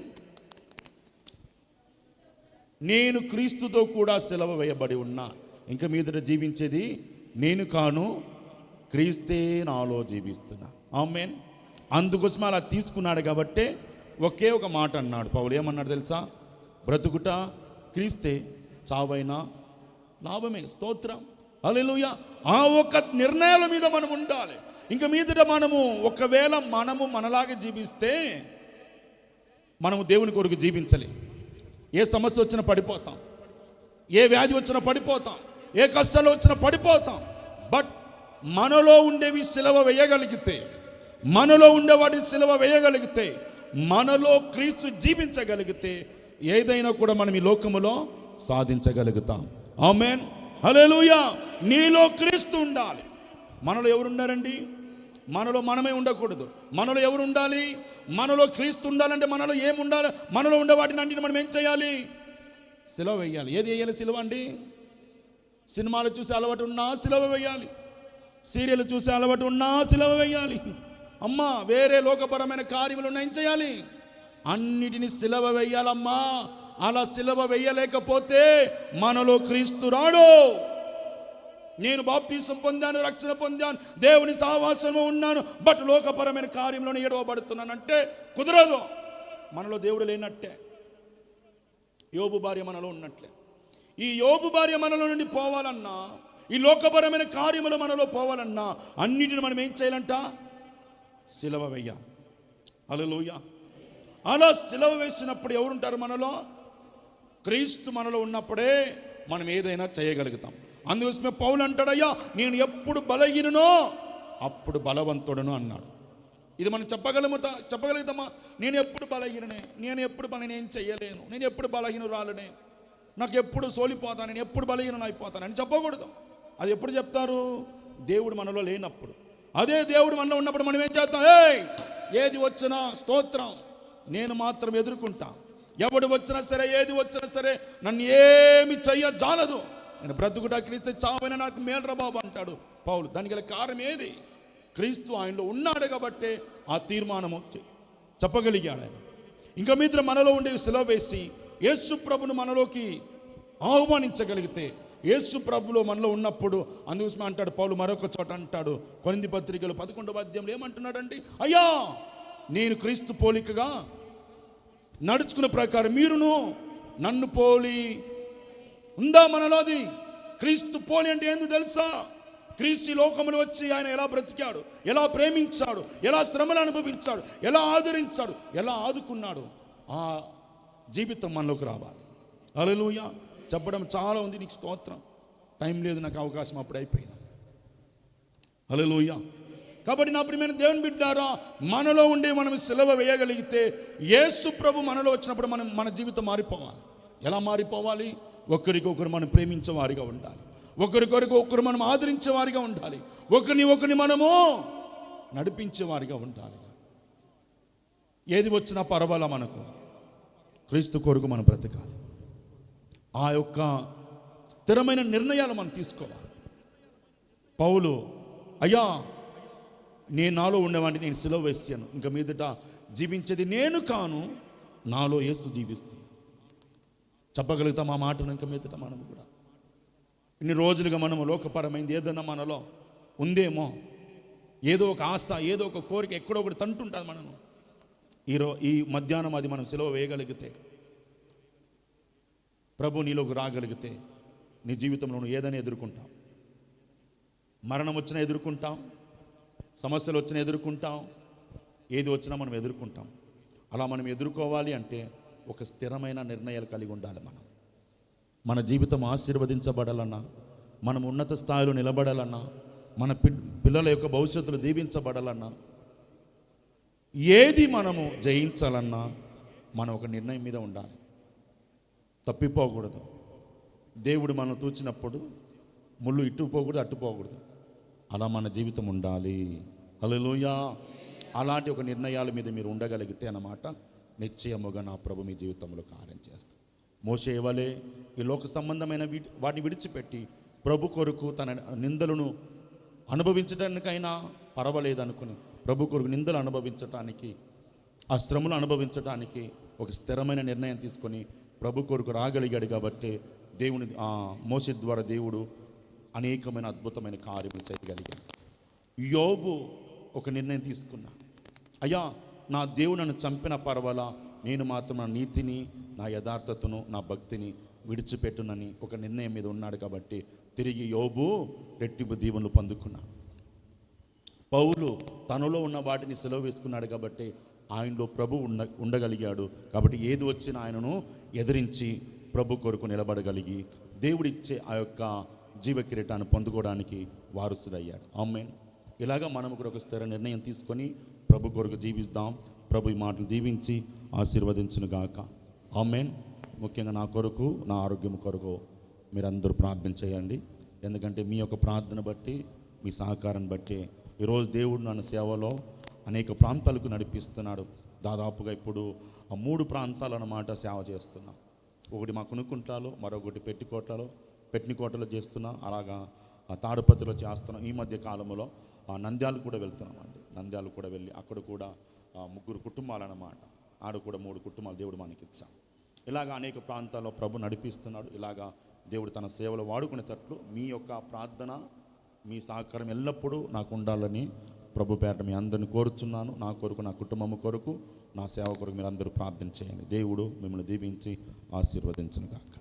నేను క్రీస్తుతో కూడా సిలువ వేయబడి ఉన్నా, ఇంకా మీదట జీవించేది నేను కాను, క్రీస్తే నాలో జీవిస్తున్నా. ఆమేన్. అందుకోసం అలా తీసుకున్నాడు కాబట్టి ఒకే ఒక మాట అన్నాడు పౌలు. ఏమన్నాడు తెలుసా? బ్రతుకుట క్రీస్తే, చావైనా లాభమే. స్తోత్రం, హల్లెలూయా. ఆ ఒక్క నిర్ణయాల మీద మనం ఉండాలి. ఇంకా మీదట మనము ఒకవేళ మనము మనలాగే జీవిస్తే మనము దేవుని కొరకు జీవించలే. ఏ సమస్య వచ్చినా పడిపోతాం, ఏ వ్యాధి వచ్చినా పడిపోతాం, ఏ కష్టాలు వచ్చినా పడిపోతాం. బట్ మనలో ఉండేవి సిలువ వేయగలిగితే, మనలో ఉండే వాటిని సిలువ వేయగలిగితే, మనలో క్రీస్తు జీవించగలిగితే ఏదైనా కూడా మనం ఈ లోకములో సాధించగలుగుతాం. ఆమేన్, హల్లెలూయా. నీలో క్రీస్తు ఉండాలి. మనలో ఎవరున్నారండి? మనలో మనమే ఉండకూడదు. మనలో ఎవరు ఉండాలి? మనలో క్రీస్తు ఉండాలంటే మనలో ఏముండాలి? మనలో ఉండే వాటిని అన్నిటి మనం ఏం చేయాలి? సిలువ వేయాలి. ఏది వేయాలి? సిలువ అండి. సినిమాలు చూసి అలవాటు ఉన్నా సిలువ వేయాలి, సీరియల్ చూసి అలవాటు ఉన్నా సిలువ వేయాలి. అమ్మా, వేరే లోకపరమైన కార్యములు ఏం చేయాలి? అన్నిటిని సిలువ వేయాలమ్మా. అలా సిలువ వేయలేకపోతే మనలో క్రీస్తు రాడు. నేను బాప్తీసం పొందాను, రక్షణ పొందాను, దేవుని సహవాసంలో ఉన్నాను, బట్ లోకపరమైన కార్యంలోనే ఏడవబడుతున్నానంటే కుదరదు. మనలో దేవుడు లేనట్టే. యోబు భార్య మనలో ఉన్నట్లే. ఈ యోబు భార్య మనలో నుండి పోవాలన్నా, ఈ లోకపరమైన కార్యములు మనలో పోవాలన్నా అన్నిటిని మనం ఏం చేయాలంట? సిలువ వేయాలి. హల్లెలూయా. అలా సిలువ వేసినప్పుడు ఎవరుంటారు మనలో? క్రీస్తు మనలో ఉన్నప్పుడే మనం ఏదైనా చేయగలుగుతాం. అందుకోసమే పౌలు అంటాడయ్యా, నేను ఎప్పుడు బలహీననో అప్పుడు బలవంతుడను అన్నాడు. ఇది మనం చెప్పగలుగుతామా? నేను ఎప్పుడు బలహీననే, నేను ఏం చెయ్యలేను, నేను ఎప్పుడు బలహీనురాలనే, నాకు ఎప్పుడు సోలిపోతాను, నేను ఎప్పుడు బలహీనం అయిపోతాను అని చెప్పకూడదు. అది ఎప్పుడు చెప్తారు? దేవుడు మనలో లేనప్పుడు. అదే దేవుడు మనలో ఉన్నప్పుడు మనం ఏం చేస్తాం? ఏది వచ్చినా స్తోత్రం, నేను మాత్రం ఎదుర్కొంటా. ఎవడు వచ్చినా సరే, ఏది వచ్చినా సరే నన్ను ఏమి చెయ్యజాలదు. నేను బ్రతుకుట క్రీస్తు, చావైనా నాకు మేలురా బాబు అంటాడు పౌలు. దానికి గల కారణం ఏది? క్రీస్తు ఆయనలో ఉన్నాడు కాబట్టి ఆ తీర్మానం చెప్పగలిగాడు ఆయన. ఇంకా మిత్ర మనలో ఉండేవి సిలువ వేసి యేసు ప్రభును మనలోకి ఆహ్వానించగలిగితే, యేసు ప్రభులో మనలో ఉన్నప్పుడు అందుకోసమే అంటాడు పౌలు మరొక చోట అంటాడు కొరింథీ పత్రికలో 11వ అధ్యాయంలో ఏమంటున్నాడంటే, అయ్యా నేను క్రీస్తు పోలికగా నడుచుకున్న ప్రకారం మీరును నన్ను పోలి ఉందా మనలోది? క్రీస్తు పోలి అంటే ఏందో తెలుసా? క్రీస్తు లోకములు వచ్చి ఆయన ఎలా బ్రతికాడు, ఎలా ప్రేమించాడు, ఎలా శ్రమలు అనుభవించాడు, ఎలా ఆదరించాడు, ఎలా ఆదుకున్నాడు, ఆ జీవితం మనలోకి రావాలి. హల్లెలూయా. చెప్పడం చాలా ఉంది, నీకు స్తోత్రం. టైం లేదు, నాకు అవకాశం అప్పుడు అయిపోయింది. హల్లెలూయా. కాబట్టి నా ప్రియమైన దేవుని బిడ్డారా, మనలో ఉండే మనం సిలువ వేయగలిగితే యేసు ప్రభు మనలో వచ్చినప్పుడు మన జీవితం మారిపోవాలి. ఎలా మారిపోవాలి? ఒకరికొకరు మనం ప్రేమించే వారిగా ఉండాలి, ఒకరికొకరు మనం ఆదరించే వారిగా ఉండాలి, ఒకరిని మనము నడిపించే వారిగా ఉండాలి. ఏది వచ్చినా పర్వాలా, మనకు క్రీస్తు కొరకు మనం బ్రతకాలి. ఆ యొక్క స్థిరమైన నిర్ణయాలు మనం తీసుకోవాలి. పౌలు, అయ్యా నేను నాలో ఉండేవాడిని నేను సిలువ వేసాను, ఇంకా మీదట జీవించేది నేను కాను, నాలో యేసు జీవిస్తుంది. చెప్పగలుగుతాం ఆ మాటను ఇంకా మీదట మనం కూడా. ఇన్ని రోజులుగా మనము లోకపరమైంది ఏదైనా మనలో ఉందేమో, ఏదో ఒక ఆశ, ఏదో ఒక కోరిక ఎక్కడో ఒకటి తంటుంటుంది మనము. ఈ మధ్యాహ్నం అది మనం సిలువ వేయగలిగితే, ప్రభు నీలోకి రాగలిగితే, నీ జీవితంలో నువ్వు ఏదైనా ఎదుర్కొంటావు. మరణం వచ్చినా ఎదుర్కొంటాం, సమస్యలు వచ్చినా ఎదుర్కొంటాం, ఏది వచ్చినా మనం ఎదుర్కొంటాం. అలా మనం ఎదుర్కోవాలి అంటే ఒక స్థిరమైన నిర్ణయాలు కలిగి ఉండాలి. మన జీవితం ఆశీర్వదించబడాలన్నా, మనం ఉన్నత స్థాయిలో నిలబడాలన్నా, మన పిల్లల యొక్క భవిష్యత్తులో దీవించబడాలన్నా, ఏది మనము జయించాలన్నా మనం ఒక నిర్ణయం మీద ఉండాలి. తప్పిపోకూడదు. దేవుడు మనం తూచినప్పుడు ముళ్ళు ఇటు పోకూడదు, అటు పోకూడదు. అలా మన జీవితం ఉండాలి. హల్లెలూయా. అలాంటి ఒక నిర్ణయాల మీద మీరు ఉండగలిగితే అన్నమాట, నిశ్చయముగా నా ప్రభు మీ జీవితంలో కార్యం చేస్తాడు. మోషే వలె ఈ లోక సంబంధమైన వాటిని విడిచిపెట్టి ప్రభు కొరకు తన నిందలను అనుభవించడానికైనా పర్వాలేదనుకుని ప్రభు కొరకు నిందలు అనుభవించటానికి, ఆ శ్రమలు అనుభవించడానికి ఒక స్థిరమైన నిర్ణయం తీసుకొని ప్రభు కొరకు రాగలిగాడు. కాబట్టి దేవుని మోషే ద్వారా దేవుడు అనేకమైన అద్భుతమైన కార్యములు చేయగలిగాడు. యోబు ఒక నిర్ణయం తీసుకున్నా, అయ్యా నా దేవుడు నన్ను చంపిన పర్వాలా, నేను మాత్రం నా నీతిని, నా యథార్థతను, నా భక్తిని విడిచిపెట్టునని ఒక నిర్ణయం మీద ఉన్నాడు. కాబట్టి తిరిగి యోబు రెట్టింపు దీవెనలు పొందుకున్నాడు. పౌలు తనలో ఉన్న వాటిని సెలవు వేసుకున్నాడు కాబట్టి ఆయనలో ప్రభు ఉండగలిగాడు. కాబట్టి ఏది వచ్చినా ఆయనను ఎదిరించి ప్రభు కొరకు నిలబడగలిగి దేవుడిచ్చే ఆ యొక్క జీవ కిరీటాన్ని పొందుకోవడానికి వారసుడయ్యాడు. ఆమేన్. ఇలాగా మనం కూడా ఒక స్థిర నిర్ణయం తీసుకొని ప్రభు కొరకు జీవిస్తాం. ప్రభు ఈ మాటలు దీవించి ఆశీర్వదించును గాక. ఆమేన్. ముఖ్యంగా నా కొరకు, నా ఆరోగ్యం కొరకు మీరందరూ ప్రార్థన చేయండి. ఎందుకంటే మీ యొక్క ప్రార్థన బట్టి, మీ సహకారాన్ని బట్టి ఈరోజు దేవుడు నన్ను సేవలో అనేక ప్రాంతాలకు నడిపిస్తున్నాడు. దాదాపుగా ఇప్పుడు 3 ప్రాంతాలు అన్నమాట సేవ చేస్తున్నా. ఒకటి మా కునుకుంటాలో, మరొకటి పెట్టికోటలో చేస్తున్నా, అలాగా తాడుపత్రిలో చేస్తున్నాం. ఈ మధ్య కాలంలో నంద్యాలు కూడా వెళ్తున్నామండి. నంద్యాలు కూడా వెళ్ళి అక్కడ కూడా 3 కుటుంబాలు అన్నమాట, ఆడ కూడా 3 కుటుంబాలు దేవుడు మనకి ఇచ్చాం. ఇలాగా అనేక ప్రాంతాల్లో ప్రభు నడిపిస్తున్నాడు. ఇలాగా దేవుడు తన సేవలో వాడుకునేటట్లు మీ యొక్క ప్రార్థన, మీ సహకారం ఎల్లప్పుడూ నాకు ఉండాలని ప్రభు పేరట మీ అందరిని కోరుచున్నాను. నా కొరకు, నా కుటుంబం కొరకు, నా సేవ కొరకు మీరు అందరూ ప్రార్థన చేయండి. దేవుడు మిమ్మల్ని దీవించి ఆశీర్వదించును గాక.